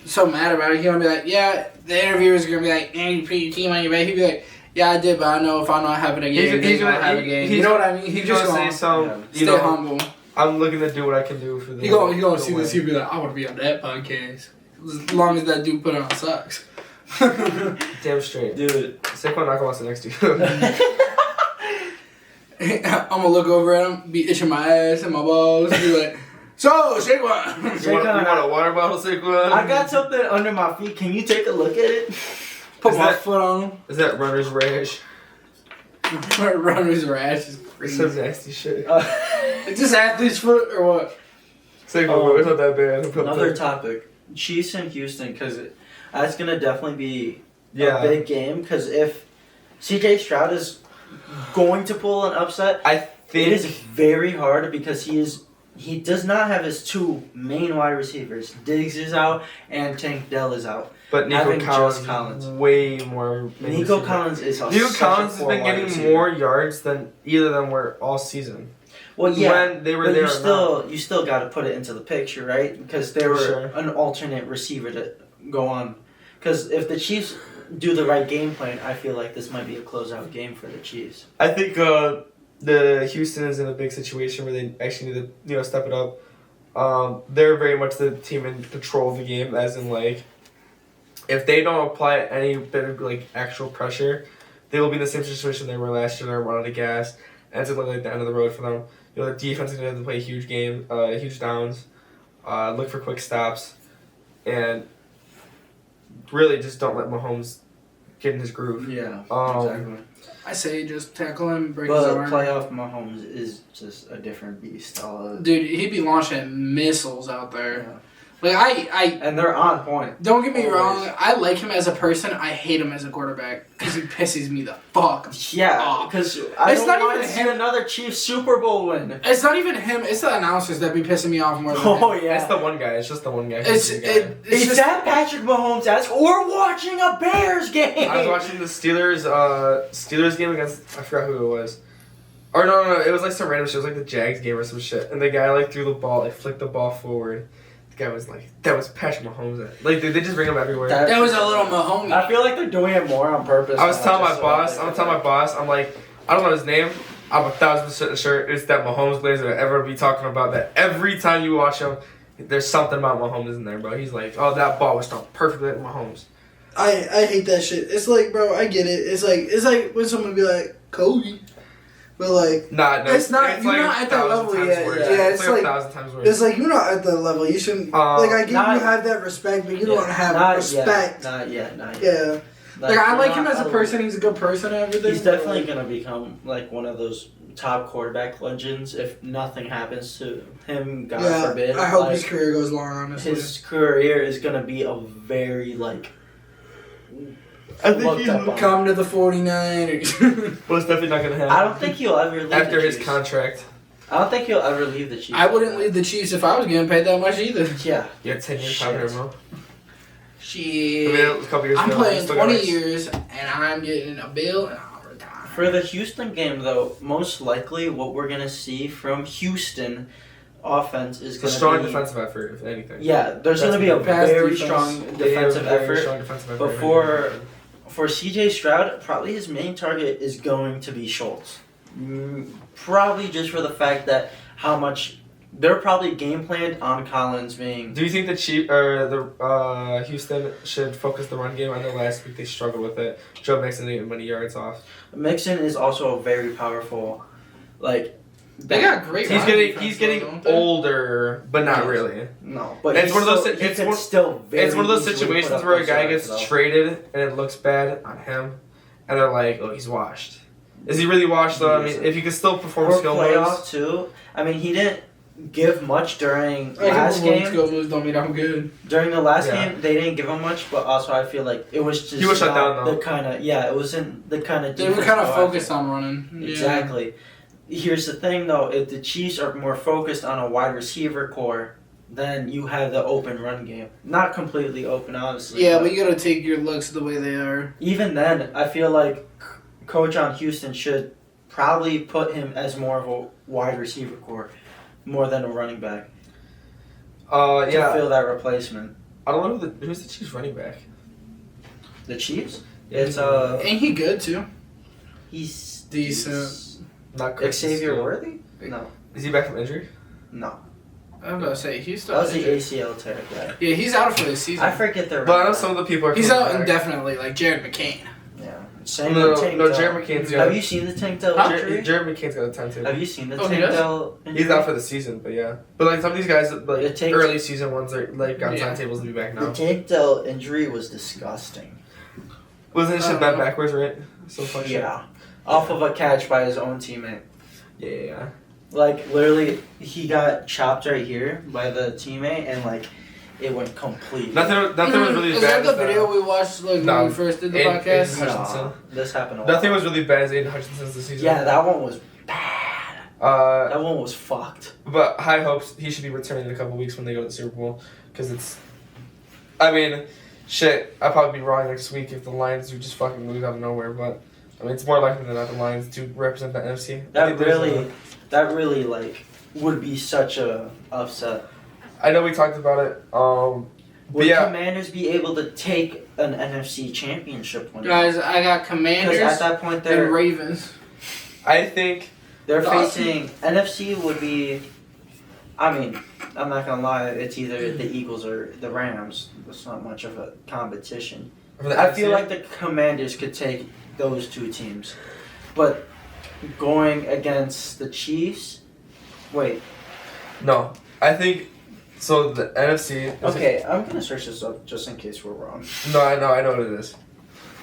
so mad about it. He's gonna be like, yeah. The interviewers are gonna be like, "Man, you put your team on your back." He'd be like, "Yeah, I did, but I know if I'm not having a game, He's they're gonna gonna- have a game." he's You know what I mean? He's just gonna gonna say some. yeah. You stay know, humble. I'm looking to do what I can do for the. He gonna see the this. win. He'll be like, "I want to be on that podcast." As long as that dude put on socks. Damn straight, dude. Saquon not gonna sit next to you. I'm gonna look over at him, be itching my ass and my balls, and be like, "So, Saquon." you want a water bottle, Saquon? I got something under my feet. Can you take a look at it? Put Is my that- foot on him. Is that runner's rash? Runner's rash is It's some crazy. nasty shit. Is this athlete's foot or what? Saquon, it's not that bad. Another topic: Chiefs and Houston, because that's gonna definitely be Yeah. a big game. Because if CJ Stroud is going to pull an upset, I it is think. very hard because he does not have his two main wide receivers. Diggs is out and Tank Dell is out. But Nico having Collins, just Collins. way more. Nico Collins is Nico such Collins a has been poor wide getting receiver. more yards than either of them were all season. Well, yeah, when they were but there. you still got to put it into the picture, right? Because they were Sure. an alternate receiver to go on. Because if the Chiefs do the right game plan, I feel like this might be a closeout game for the Chiefs. I think the Houston is in a big situation where they actually need to step it up. They're very much the team in control of the game, as in like if they don't apply any bit of like actual pressure, they will be in the same situation they were last year. They're running out of gas, and it's gonna look like the end of the road for them. You know, the defense is gonna have to play huge huge downs, look for quick stops, and really just don't let Mahomes get in his groove. Yeah, Um, exactly. I say just tackle him, break his But arm. playoff Mahomes is just a different beast. Dude, he'd be launching missiles out there. Yeah. Like And they're on point. don't get me Always. wrong. I like him as a person. I hate him as a quarterback because he pisses me the fuck. Yeah, off. because I It's don't not want to even see him. another Chiefs Super Bowl win. It's not even him. It's the announcers that be pissing me off more than Oh him. yeah, It's the one guy. It's just the one guy. It's He's the guy. it's Is just that Patrick Mahomes? We're watching a Bears game. I was watching the Steelers game against, I forgot who it was. Or no, it was like some random shit. It was like the Jags game or some shit. And the guy like threw the ball, like flicked the ball forward. The guy was like, that was Patrick Mahomes. Like, dude, they just bring him everywhere. that was a little Mahomes. I feel like they're doing it more on purpose. I was now, telling just my so boss, that I'm they telling my boss, I'm like, I don't know his name. I'm 1,000% sure it's that Mahomes Blazer that ever be talking about that. Every time you watch him, there's something about Mahomes in there, bro. He's like, oh, that ball was thrown perfectly at Mahomes. I hate that shit. It's like, bro, I get it. It's like when someone be like Kobe, but like, Nah, no, it's not. You're like not at that 1,000 level times yet. worse. Yeah, It's like 1,000 times worse. it's like you're not at that level. You shouldn't. Like I get not- you have that respect, but you don't have not respect. Yet, not yet. Yeah. Like I we're like him not as a person. He's a good person and everything. He's but, definitely like, gonna become like one of those top quarterback legends if nothing happens to him. God forbid. I hope like, his career goes long. Honestly, his career is gonna be a very like. I think looked he's up on. come to the 49ers. Well, it's definitely not gonna happen. I don't think he'll ever leave after the his Chiefs. contract. I don't think he'll ever leave the Chiefs. I wouldn't leave the Chiefs if I was getting paid that much either. Yeah. You had 10 years, Shit. 500 mil. I Shit. mean, it was a couple years I'm ago. playing Still got 20 rights. years and I'm getting a bill and I'll retire. For the Houston game, though, most likely what we're gonna see from Houston offense is It's a gonna strong be defensive effort, if anything. Yeah, there's That's gonna be a good. Pass very defense. strong They have a defensive very effort. strong defensive effort. But for CJ Stroud, probably his main target is going to be Schultz. Probably just for the fact that how much they're probably game planned on Collins being. Do you think Houston should focus the run game? I know last week they struggled with it. Joe Mixon didn't get many yards off. Mixon is also a very powerful, like. They got great. He's run getting defense, getting though, don't they? older, but not Yes. really. No, but It's he's one of those still- si- he it's can one- still very It's one of those easily put situations up where a those guy yards, gets though. traded and it looks bad on him, and they're like, "Oh, he's washed." Is he really washed though? I mean, if he could still perform For skill playoff moves, too. I mean, he didn't give much during I last can game. skill moves don't mean I'm good. During the last Yeah. game, they didn't give him much, but also I feel like it was just He was shut not down, though. the kind of it wasn't the kind of They were kind of focused on running. Yeah. Exactly. Here's the thing though: if the Chiefs are more focused on a wide receiver core, then you have the open run game. Not completely open, obviously. Yeah, but you gotta take your looks the way they are. even then, I feel like Coach on Houston should probably put him as more of a wide receiver core, more than a running back to yeah, fill that replacement. I don't know who's the Chiefs running back. The Chiefs? It's Ain't he good too? he's Decent. Not he's Xavier Steele. Worthy? No, Is he back from injury? no. I'm about to say he's still. That was the injured. ACL tear guy. Yeah, he's out for this season. I forget their. But I know some of the people are. He's coming out back. indefinitely, like Jared McCain. Yeah. Same No, with Tank no, Dell. Jared McCain's Have got. you seen the Tank Dell Huh? injury? Jared McCain's got a timetable. Have you seen the Oh, he Tank does? Dell injury? He's out for the season, but yeah. But like some of these guys, like It takes- early season ones, are like got Yeah. timetables to be back The now. Tank Dell injury was disgusting. Wasn't it shit I bad don't know. backwards, right? So fun shit. Yeah. Off of a catch by his own teammate. Yeah. Like, literally, he got chopped right here by the teammate, and, like, it went complete. Nothing was really Is bad. that the as, video we watched like no, when we first did the Aiden- podcast? Aiden Hutchinson. No, this happened a lot. Nothing was really bad as Aiden Hutchinson's this season. Yeah, that one was bad. That one was fucked. But high hopes he should be returning in a couple weeks when they go to the Super Bowl, because it's. I mean, shit. I'll probably be wrong next week if the Lions do just fucking lose out of nowhere, but I mean it's more likely than not the Lions to represent the NFC. I That think there's really, like, would be such a upset. I know we talked about it. But Would yeah, Commanders be able to take an NFC championship one? Guys, I got Because Commanders at that point, and they're Ravens. I think They're Awesome. facing NFC would be. I mean, I'm not gonna lie. It's either the Eagles or the Rams. It's not much of a competition. for the I feel NFC, like the Commanders could take those two teams, but going against the Chiefs. Wait. no. I think so. The NFC. Okay, I'm gonna search this up just in case we're wrong. No, I know what it is.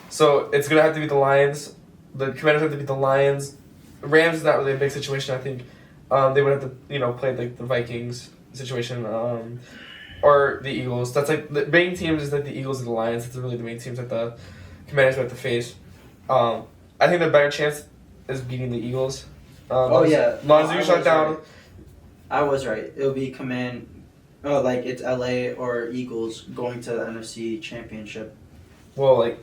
So it's gonna have to be the Lions. The Commanders have to beat the Lions. Rams is not really a big situation. I think they would have to play like the Vikings situation or the Eagles. That's like the main teams is like the Eagles and the Lions. That's really the main teams that the Commanders would have to face. I think the better chance is beating the Eagles. Lonzo shut down. Right. I was right. It'll be it's LA or Eagles going to the NFC Championship. Well, like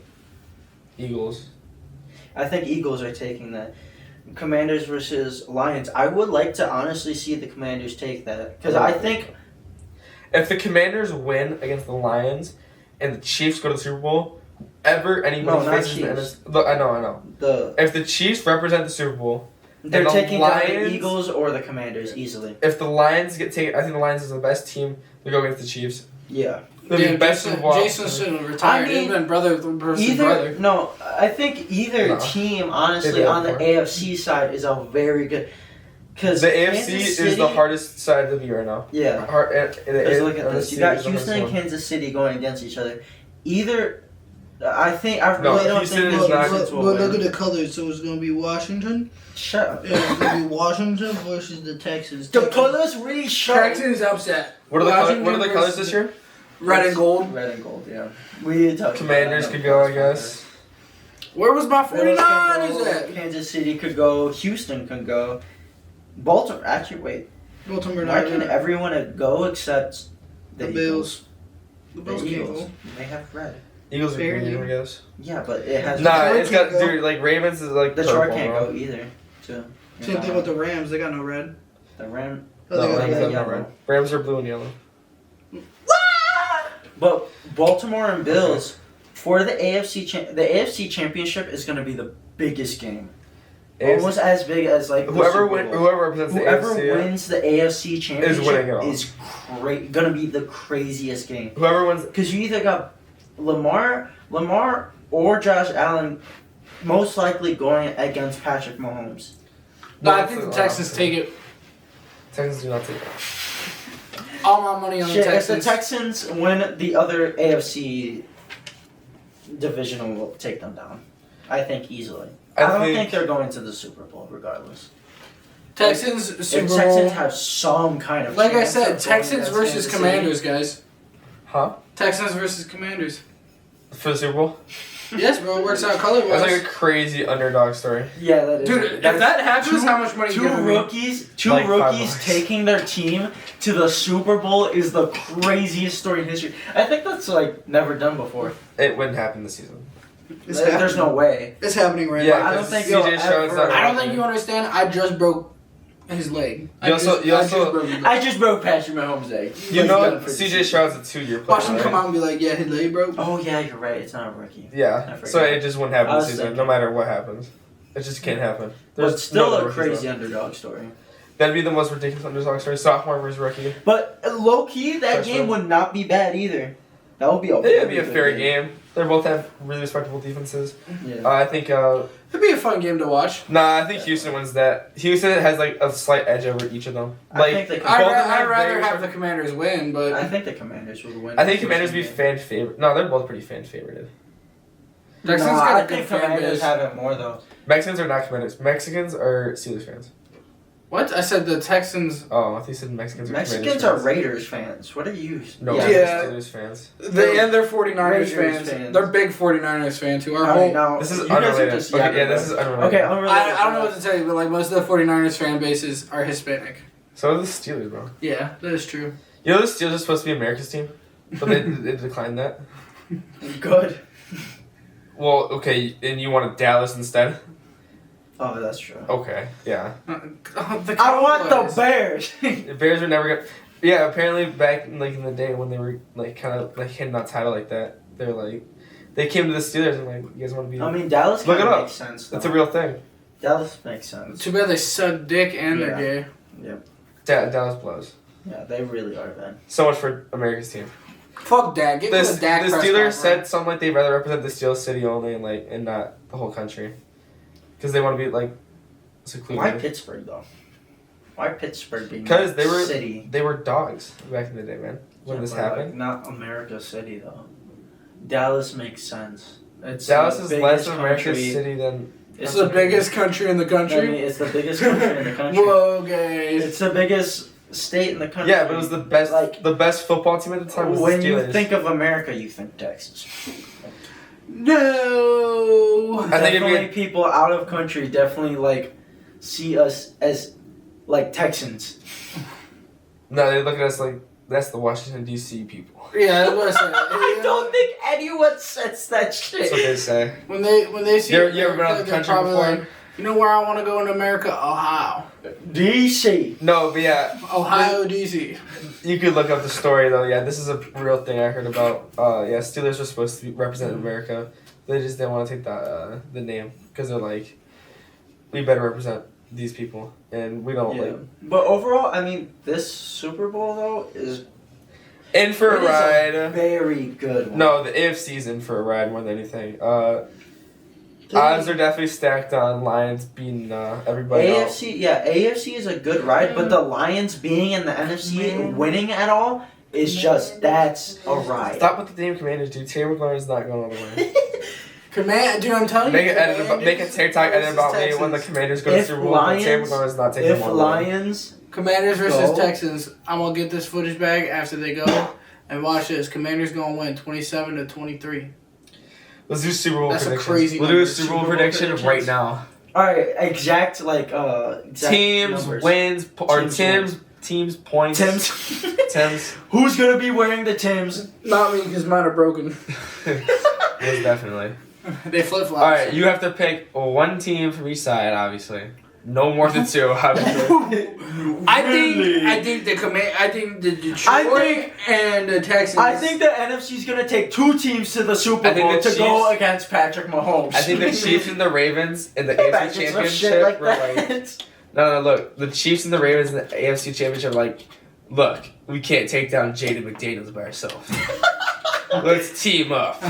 Eagles. I think Eagles are taking that. Commanders versus Lions. I would like to honestly see the Commanders take that because I think if the Commanders win against the Lions and the Chiefs go to the Super Bowl, anybody faces I know. If the Chiefs represent the Super Bowl, they're taking down the Eagles or the Commanders easily. If the Lions get taken, I think the Lions is the best team to go against the Chiefs. Yeah. Jason should have retired. They've been brother versus brother. No, I think either team, honestly, on the AFC side is a very good. Because the AFC is the hardest side to be right now. Yeah. Because look at this. You got Houston and Kansas City going against each other. Either, I really don't think the Houston's will win. Look at the colors. So it's going to be Washington. Shut up. Yeah, it's going to be Washington versus the Texans. The colors really show. Texans upset. What are the colors this year? Red and gold. Red and gold, yeah. We talked Commanders could go, I guess. Where was my 49ers at? Kansas City could go. Houston could go. Baltimore. Actually, wait. Baltimore. Why can everyone go except the Bills? The Bills can't go. They have red. Eagles are green, I guess. Yeah, but it has. Nah, it's got dude. Like Ravens is like Detroit can't go either. Too. Same thing with the Rams. They got no red. The Rams. Rams have no red. Rams are blue and yellow. But Baltimore and Bills for the AFC Championship is going to be the biggest game. Almost as big as like whoever represents the AFC wins the AFC Championship is going to be the craziest game. Whoever wins, because you either got Lamar or Josh Allen, most likely going against Patrick Mahomes. No, I think the Texans take it. Texans do not take it. All my money on the Texans. If the Texans win, the other AFC division will take them down. I think easily. I don't think they're going to the Super Bowl regardless. Texans Super Bowl. Texans have some kind of. Like I said, Texans versus Commanders, guys. Huh? Texans versus Commanders. For the Super Bowl? Yes, bro. It works out color-wise. That's like a crazy underdog story. Yeah, that is. Dude, if that happens, how much money two rookies taking their team to the Super Bowl is the craziest story in history. I think that's like never done before. It wouldn't happen this season. There's no way. It's happening right now. I don't think you understand. I just broke his leg. I just broke Patrick Mahomes' leg. You know, CJ Stroud's a 2-year player. Watch him come out and be like, "Yeah, his leg broke." Oh yeah, you're right. It's not a rookie. Yeah, so it just wouldn't happen this season, no matter what happens. It just can't happen. There's still a crazy underdog story. That'd be the most ridiculous underdog story. Sophomore versus rookie. But low key, that game would not be bad either. That would be a. It'd be a fair game. They both have really respectable defenses. Yeah. I think. It'd be a fun game to watch. Nah, I think Houston wins that. Houston has like a slight edge over each of them. I'd rather have the Commanders win, but I think the Commanders would win. I think Commanders would be fan favorite. No, they're both pretty fan favorited. I think Commanders have it more though. Mexicans are not Commanders. Mexicans are Steelers fans. What? I said the Texans. Oh, I thought you said Mexicans are Raiders fans. What are you? No, Steelers fans. They're 49ers fans. They're big 49ers fans who are this is unrelated. This is unrelated. Okay, unrelated. I don't know what to tell you, but like most of the 49ers fan bases are Hispanic. So are the Steelers, bro. Yeah, that is true. You know the Steelers are supposed to be America's team, but they declined that. Good. Well, okay, and you wanted Dallas instead? Oh, that's true. Okay, yeah. I want the Bears. The Bears were never gonna. Yeah, apparently back in the day when they were like kind of like hitting that title like that, they're like they came to the Steelers and like, you guys want to be? I mean, Dallas. Look it up. Makes sense. That's a real thing. Dallas makes sense. Too bad they suck dick and they're gay. Yep. Dallas blows. Yeah, they really are, man. So much for America's team. Fuck Dak. Give me the Dak. The Steelers said something like they'd rather represent the Steel City only and not the whole country. Because they want to be like secluded. Why Pittsburgh though? Why Pittsburgh being because city? They were dogs back in the day, man. When this happened, not America City though. Dallas makes sense. It's Dallas the is biggest less of America's country. city than. It's the biggest country in the I country. mean, it's the biggest country in the country. Whoa, guys. It's the biggest state in the country. Yeah, but it was the best. Like, the best football team at the time was when the you Steelers. think of America, you think Texas. No. I think it'd be Definitely people out of country definitely like see us as like Texans. No, they look at us like that's the Washington D.C. people. Yeah, that's what I said. I don't think anyone says that shit. That's what they say. When they see You ever been out of the they're country probably before? like, you know where I want to go in America? Ohio. DC. No, but yeah, Ohio, D.C. you could look up the story though. Yeah, this is a real thing I heard about. Yeah, Steelers were supposed to represent America. They just didn't want to take the name because they're like, we better represent these people, and we don't like. But overall, I mean, this Super Bowl though is In for a it is ride. a very good one. No, the AFC's in for a ride more than anything. Odds are definitely stacked on Lions beating everybody else. AFC, yeah, AFC is a good ride, but the Lions being in the NFC, winning at all, is just that's a ride. Stop with the damn Commanders, dude. Taylor McLaurin's not going all the way. Command, dude, I'm telling Make you. make a TikTok edit about me when the Commanders go to Super Bowl. But Taylor McLaurin's not taking them If all the way. Lions, Commanders versus Go. Texans. I'm gonna get this footage back after they go, and watch this. Commanders gonna win 27-23. Let's do Super Bowl That's a predictions. crazy We'll do a number. Super Bowl Super Bowl prediction predictions. right now. all right, exact Teams, numbers. wins, or Teams, teams, points. Tims. Tims. Who's gonna be wearing the Tims? Not me, because mine are broken. Yes, definitely. They flip flops. All right, you have to pick one team from each side, obviously. No more than two, obviously. I think the Detroit and the Texans. I think the NFC's gonna take two teams to the Super I think Bowl the to go Chiefs- against Patrick Mahomes. I think the Chiefs and the Ravens in the Imagine AFC some Championship shit like were like, that. no, look, the Chiefs and the Ravens in the AFC Championship are like, look, we can't take down Jaden McDaniels by ourselves. Let's team up.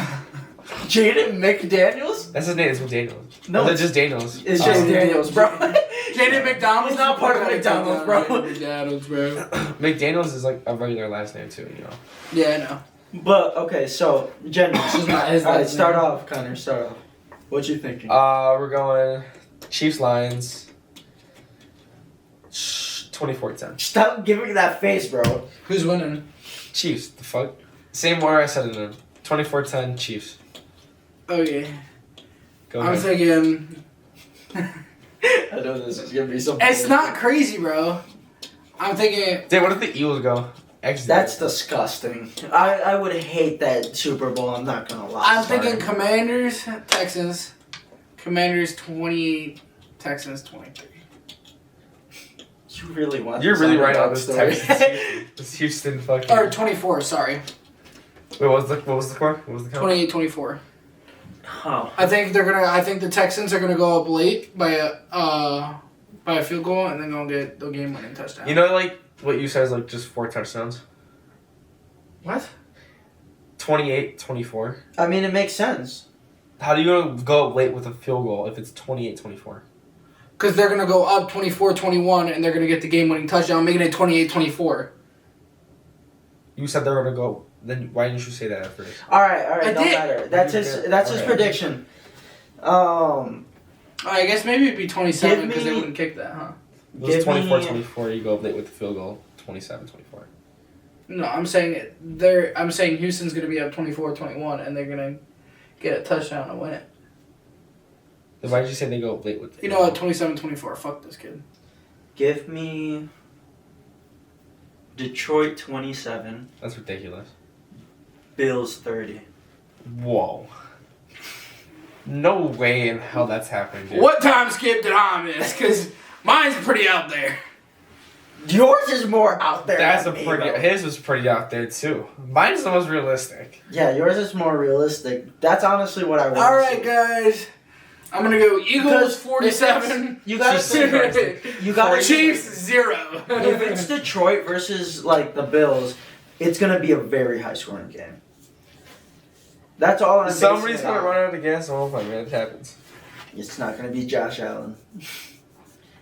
Jaden McDaniels? That's his name, it's McDaniels. No, No, it's just Daniels. It's just Daniels, bro. Jaden McDonald's He's not part of McDonald's, bro. McDonald's, bro. McDaniels is like a regular last name too, you know. Yeah, I know. But okay, so Jenny, This is not his all right, last start name. off, Connor. Start off. What you thinking? We're going Chiefs Lions 24-10. Stop giving me that face, bro. Who's winning? Chiefs, the fuck? Same order I said it in. 24-10 Chiefs. Okay. Go I'm ahead. thinking. I know this is gonna be so. It's not crazy, bro. I'm thinking. Dude, what if the Eagles go? Actually, That's disgusting. I would hate that Super Bowl. I'm not gonna lie. I'm thinking Commanders, Texans. Commanders 28, Texans 23. You really want? You're this really right on underdog this story. Texans. This Houston fucking. Or 24, sorry. Wait, what was the score? What was the count? 28-24. Oh. I think the Texans are gonna go up late by a field goal and then gonna get the game winning touchdown. You know, like what you said is like just 4 touchdowns. What? 28-24. I mean, it makes sense. How do you go late with a field goal if it's 28-24? Because they're gonna go up 24-21 and they're gonna get the game winning touchdown, making it 28-24. You said they were gonna go. Then why didn't you say that at first? All right, I don't did. matter. That's You his. did. That's his Okay. prediction. I guess maybe it'd be 27 Give because they me- wouldn't kick that, huh? It was Give me- 24-24. You go up late with the field goal. 27-24. No, I'm saying Houston's gonna be up 24-21 and they're gonna get a touchdown to win it. Then why did you say they go up late with the You field know goal? what? 27-24. Fuck this kid. Give me Detroit 27, That's ridiculous. Bills 30. Whoa. No way in hell that's happening, dude. What time skip did I miss? Because mine's pretty out there. Yours is more out there. That's a than me, pretty. bro. His was pretty out there too. Mine's the most realistic. Yeah, yours is more realistic. That's honestly what I want. All right, guys. I'm gonna go Eagles Because 47. You gotta Chiefs think. You gotta Chiefs think. 0. If it's Detroit versus like the Bills, it's gonna be a very high scoring game. That's all I'm. Somebody's basing it gonna on. run out of gas. Oh my man, it happens. It's not gonna be Josh Allen.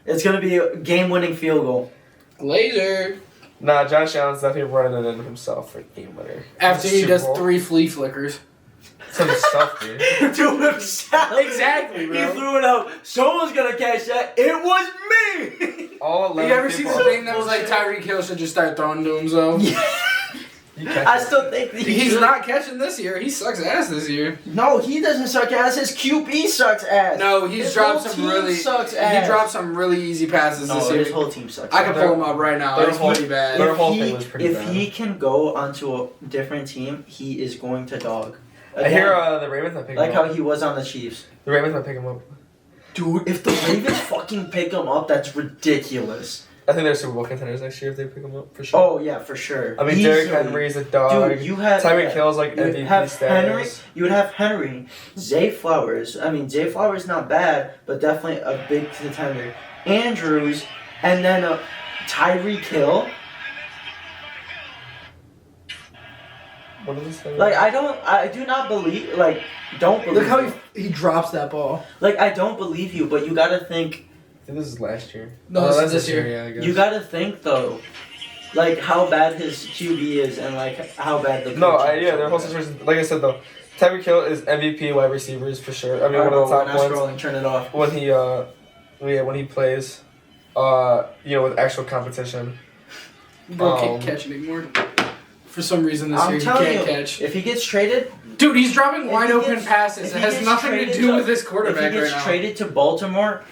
It's gonna be a game-winning field goal. Laser. Nah, Josh Allen's definitely running it in himself for game winner. After he Super does Bowl. 3 flea flickers. Some stuff, dude. To himself. Exactly, bro. He threw it out. Someone's gonna catch that. It was me. All 11 You ever seen people. the thing that was like Tyreek Hill should just start throwing to himself? You catch I it. still think that He's not catching this year. He sucks ass this year. No, he doesn't suck ass. His QB sucks ass. No, he's His dropped whole some team really. sucks ass. He dropped some really easy passes No, this year. his whole team sucks. I can ass. pull him up right now. their It's whole- pretty bad. their whole If thing was pretty bad. he can go onto a different team, he is going to dog. I hear the Ravens might pick like him how up. he was on the Chiefs. The Ravens might pick him up. Dude, if the Ravens fucking pick him up, that's ridiculous. I think they're Super Bowl contenders next year if they pick him up for sure. Oh yeah, for sure. I mean, Easily. Derrick Henry's a dog. Dude, you have Tyreek Hill's like you MVP have status. Henry. You would have Henry, Zay Flowers. I mean, Zay Flowers not bad, but definitely a big contender. Andrews, and then Tyreek Hill. What did he say? Like I do not believe. Like don't believe. Look how you. he drops that ball. Like I don't believe you, but you gotta think. I think this is last year. No, Oh, this that's is this year. Yeah, I guess. You gotta think though, like how bad his QB is, and like how bad the. No, coaching yeah, their whole is. situation. Like I said though, Tyreek Hill is MVP wide receivers for sure. I mean, Alright, one of the bro, top we're not ones scrolling. Turn it off. when he plays, with actual competition. Bro can't catch anymore. For some reason this I'm year he telling can't you, catch. if he gets traded, Dude, he's dropping If wide he open gets- passes. if It he has gets nothing to traded do to- with his if quarterback he right gets now. traded to Baltimore,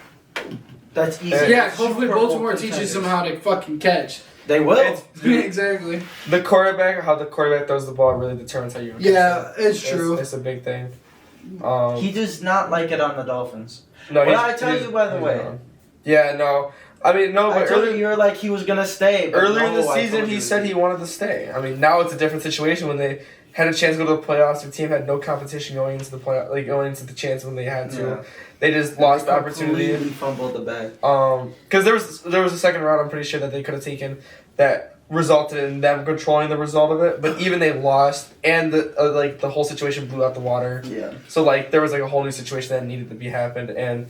that's easy. Yeah, Super hopefully Bowl Baltimore teaches him contenders. how to fucking catch. They will. It's- Exactly. The quarterback, how the quarterback throws the ball really determines how you. Yeah, it's true. It's a big thing. He does not like it on the Dolphins. No, Well, he's- I tell he's- you by the he's way. not. Yeah, no. I mean, no, I but told you earlier, you were like he was gonna stay. But earlier in no, the I season, told he you. said he wanted to stay. I mean, now it's a different situation when they had a chance to go to the playoffs. Their team had no competition going into the playoff, like going into the chance when they had to. Yeah. They just lost the They opportunity. completely fumbled the bag. Because there was a second round. I'm pretty sure that they could have taken that resulted in them controlling the result of it. But even they lost, and the whole situation blew out the water. Yeah. So like there was like a whole new situation that needed to be happened, and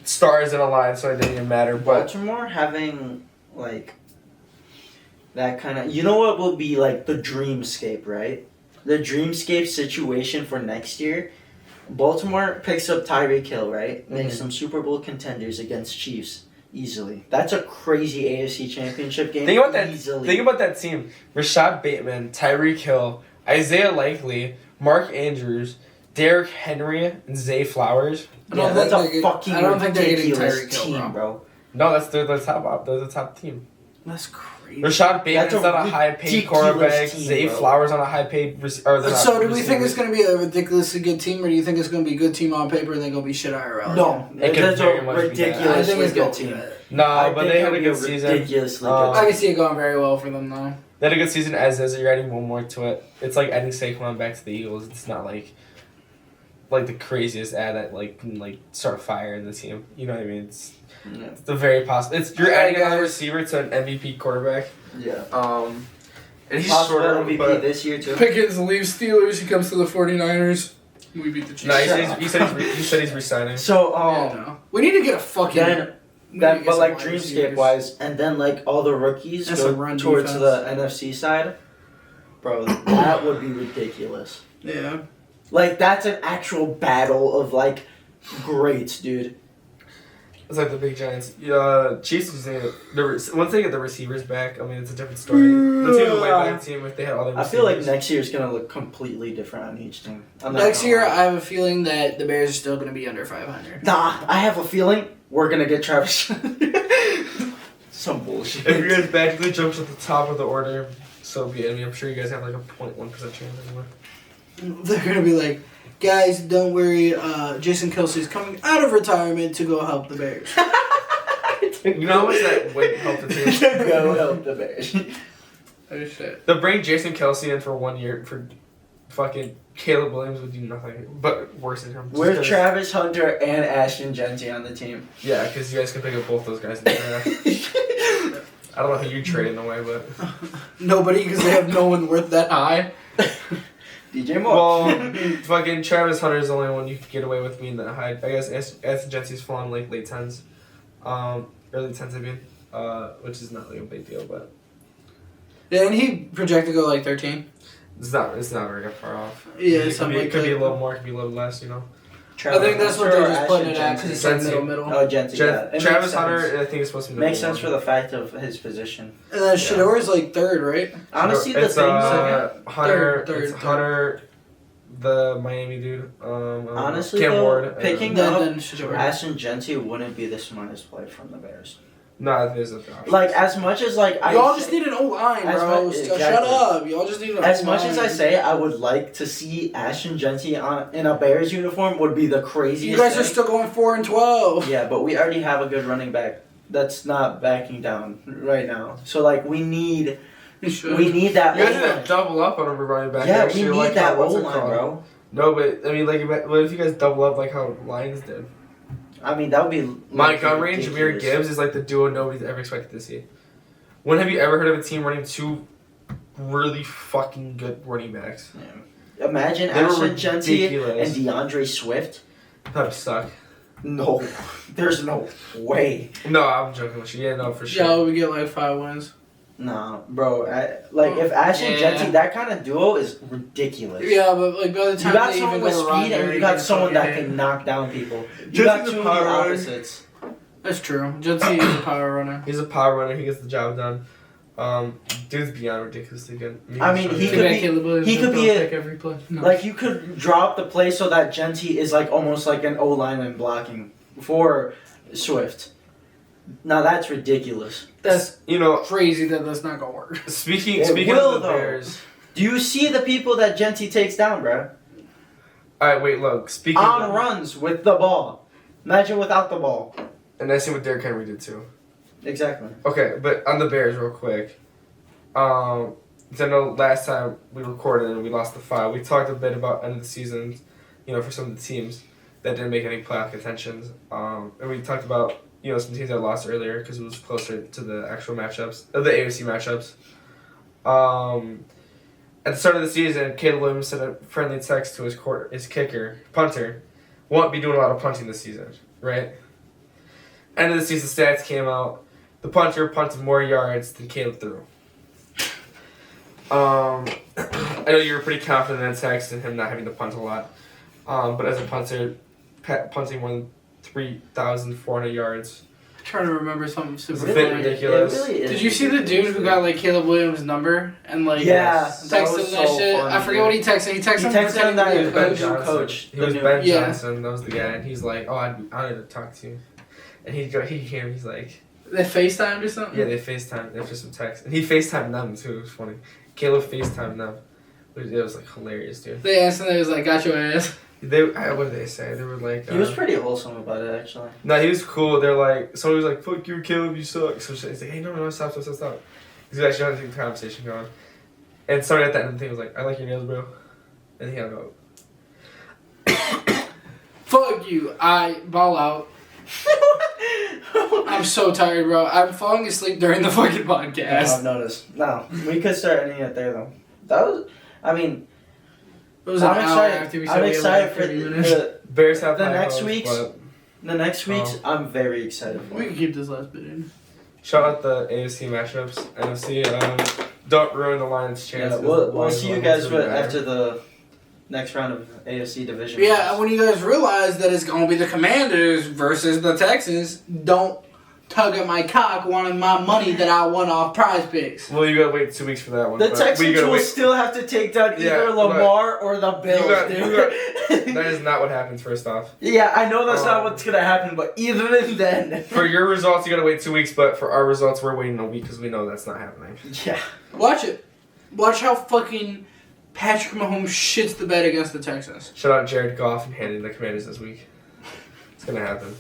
stars in a line, so it didn't even matter. But Baltimore having like that kind of, you know what will be like the dreamscape, right? The dreamscape situation for next year. Baltimore picks up Tyreek Hill, right? Makes Mhm. them Super Bowl contenders against Chiefs easily. That's a crazy AFC Championship game. think about that. Easily. Think about that team: Rashad Bateman, Tyreek Hill, Isaiah Likely, Mark Andrews, Derrick Henry, and Zay Flowers. Yeah, that's a I fucking don't think they're getting ridiculous Tyreek Hill, team, bro. bro. No, they're the top. They're the top team. That's crazy. Rashad Bateman's That's a not a high-paid ridiculous quarterback. team, Zay bro. Flowers on a high-paid. So do we think it's going to be a ridiculously good team, or do you think it's going to be a good team on paper and then going to be shit IRL? No, It could that's very a much be that. I think ridiculously it's good going to be team. that. No, I but think they had it'll a be good season. ridiculously Uh, good I team. can see it going very well for them, though. They had a good season as is. You're adding one more to it. It's like adding Saquon back to the Eagles. It's not like the craziest ad that can start fire in the team. You know what I mean? It's the very possible. You're Yeah, adding another guys. receiver to an MVP quarterback. Yeah. And he's Possible shorter, MVP but this year too. Pickens leaves Steelers. He comes to the 49ers. We beat the Chiefs. no, Shut he said he's resigning. So Yeah, no. We need to get a fucking. then we need to that, get but some like wide dreamscape receivers. wise, and then like all the rookies That's go a run towards defense. the NFC side, bro. That would be ridiculous. Yeah. Like that's an actual battle of like greats, dude. It's like the big Giants. Chiefs was once they get the receivers back. I mean, it's a different story. The team, a way better team if they had other I receivers. feel like next year is gonna look completely different on each team. I'm not Next gonna year, lie. I have a feeling that the Bears are still going to be under 500. Nah, I have a feeling we're gonna get Travis. Some bullshit. If you guys magically jump at the top of the order, so be it. I mean, I'm sure you guys have like a 0.1% chance anyway. They're going to be like, guys, don't worry. Jason Kelsey's coming out of retirement to go help the Bears. You know how much that would help the team? To go help the Bears. Oh, shit. To bring Jason Kelsey in for 1 year for fucking Caleb Williams would do nothing but worse than him. Just With 'cause- Travis Hunter and Ashton Genty on the team. Yeah, because you guys can pick up both those guys in the draft. I don't know who you trade in the way, but Nobody, because they have no one worth that high. DJ Moore. well, fucking Travis Hunter is the only one you could get away with being that high. I guess Ashton Genty's falling like late 10s, early 10s I mean, which is not like a big deal, but Yeah, and he projected to go like 13. It's not very far off. Yeah, it could be, like it could be a little more, it could be a little less, you know. I think that's what they're just putting it at because it's like middle. Oh, Genti, yeah. Travis Hunter, I think it's supposed to be makes sense for the fact of his position. And then Shador's like third, right? Honestly, the it's, thing Hunter, third. Hunter, the Miami dude. honestly, Cam though, Ward, picking then up Shador. Ashton Genti wouldn't be the smartest play from the Bears. No, I think there's a option. Like, as much as, like, y'all just need an O-line, bro. Exactly. Shut up. Y'all just need an O-line. As much as I say I would like to see Ashton Genti in a Bears uniform would be the craziest You guys thing. are still going 4-12. Yeah, but we already have a good running back that's not backing down right now. So, like, we need that You guys need to O-line. double up on a running back. Yeah, actually, we need like that what's it O-line, called? bro. No, but I mean, like, what if you guys double up like how Lions did? I mean, that would be Montgomery and Jahmyr ridiculous. Gibbs is like the duo nobody's ever expected to see. When have you ever heard of a team running two really fucking good running backs? Yeah. Imagine They were Ashton Genti and ridiculous. DeAndre Swift. That would suck. No, there's no way. No, I'm joking with you. Yeah, no, for sure. Yeah, we get like 5 wins. Nah, bro. If Ashton Yeah. Genti, that kind of duo is ridiculous. Yeah, but like by the You time got they someone even with go around speed there, and you got someone that fucking- can knock down people. You Just got the two of the power runner. opposites. That's true. Judson is a power runner. He's a power runner. He gets the job done. Dude's beyond ridiculously good. I mean, he Too could bad be- Caleb Williams he could don't be a- pick every play. No. Like, you could drop the play so that Genti is like almost like an O-lineman blocking for Swift. Now that's ridiculous. That's You know, crazy that that's not gonna work. speaking It speaking will, of the though. Bears. Do you see the people that Genti takes down, bro? All right, wait, look. Speaking On of, runs with the ball. Imagine without the ball. and I see what Derrick Henry did too. Exactly. Okay, but on the Bears, real quick. So I know last time we recorded and we lost the 5. We talked a bit about end of the season, for some of the teams that didn't make any playoff contentions. And we talked about some teams that lost earlier because it was closer to the actual matchups, the AFC matchups. At the start of the season, Caleb Williams sent a friendly text to his kicker, punter, won't be doing a lot of punting this season, right? End of the season stats came out. The punter punted more yards than Caleb threw. I know you were pretty confident in that text and him not having to punt a lot. But as a punter, punting more than 3,400 yards. I'm trying to remember something It's a super bit funny. ridiculous. It really is Did you see the dude who got like Caleb Williams' number and like Yeah, that texted was him that so shit? funny, I forget what he texted. He texted him texted him that pretending to be a Ben coach. Johnson. He was The Ben new- Yeah. Johnson. That was the guy, and he's like, "Oh, I wanted to talk to you." And he came. He's like, They FaceTimed or something? "Yeah, they FaceTimed after some text, and he FaceTimed them too. It was funny. Caleb FaceTimed them. It was like hilarious, dude. They asked him, they was like, got your ass. What did they say? They were like, He was pretty wholesome about it, actually. No, he was cool. They're like, somebody was like, "Fuck you, Caleb, you suck." So he's like, "Hey, no, stop." He's actually trying to keep the conversation going. And somebody at the end of the thing was like, "I like your nails, bro," and he hung up. Fuck you. I ball out. I'm so tired, bro. I'm falling asleep during the fucking podcast. I've noticed. No, we could start ending it there, though. That was, I mean, It was an I'm hour excited. after we said I'm we had excited like for 30 minutes. the Bears have The high next hopes, week's- but next week's. I'm very excited for. We can keep this last bit in. shout out the AFC matchups. NFC, don't ruin the Lions' Yeah, chances. we'll see you guys really matter. after the next round of AFC division. Yeah, rounds. when you guys realize that it's gonna be the Commanders versus the Texans, don't tug at my cock wanting my money that I won off Prize Picks. Well, you gotta wait 2 weeks for that one. The but Texans you gotta will wait. still have to take down Yeah, either Lamar or the Bills, got- dude. That is not what happens. First off, Yeah, I know that's not Um, what's gonna happen, but even then. for your results, you gotta wait 2 weeks. But for our results, we're waiting a week because we know that's not happening. Yeah. Watch it. Watch how fucking Patrick Mahomes shits the bed against the Texans. Shout out Jared Goff and handing the Commanders this week. It's gonna happen.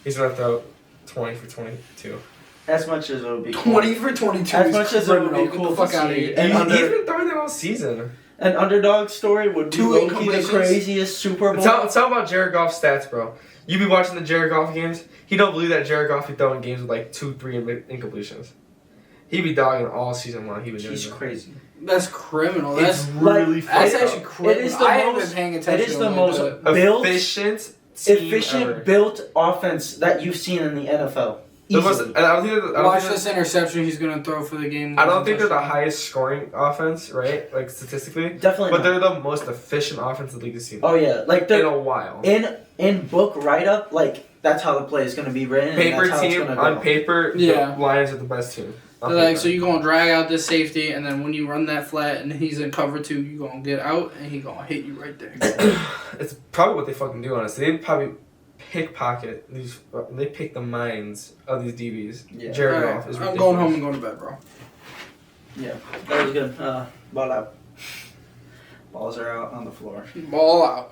He's gonna throw 20 for 22. As much as it would be cool. 20 for 22. As is much as it would criminal. be Get cool the fuck to out of see. here. And He's been throwing that all season. An underdog story would be 2 low-key the incompletions. craziest Super Bowl. Tell about Jared Goff's stats, bro. You be watching the Jared Goff games. He don't believe that Jared Goff be throwing games with like 2-3 incompletions. He be dogging all season long. He been doing He's that. crazy. That's criminal. It's That's really that's fucked actually up. criminal. It is the I haven't most- been paying It attention. is the to most it. built, efficient team efficient ever. built offense that you've seen in the NFL. Easily. I don't think Watch this interception he's gonna throw for the game. I don't think they're the highest scoring offense, right? Like statistically, Definitely. but not. they're the most efficient offense the league has seen. Oh yeah, like in they're a while. in book write up, like that's how the play is going to be written. Paper and that's how team it's gonna on go. paper. Yeah. The Lions are the best team. They're like, so you gonna drag out this safety, and then when you run that flat and he's in cover 2, you gonna get out, and he gonna hit you right there. It's probably what they fucking do. Honestly, they probably pickpocket these. They pick the minds of these DBs. Yeah. Jared All Goff right, is I'm ridiculous. going home and going to bed, bro. Yeah, that was good. Ball out. Balls are out on the floor. Ball out.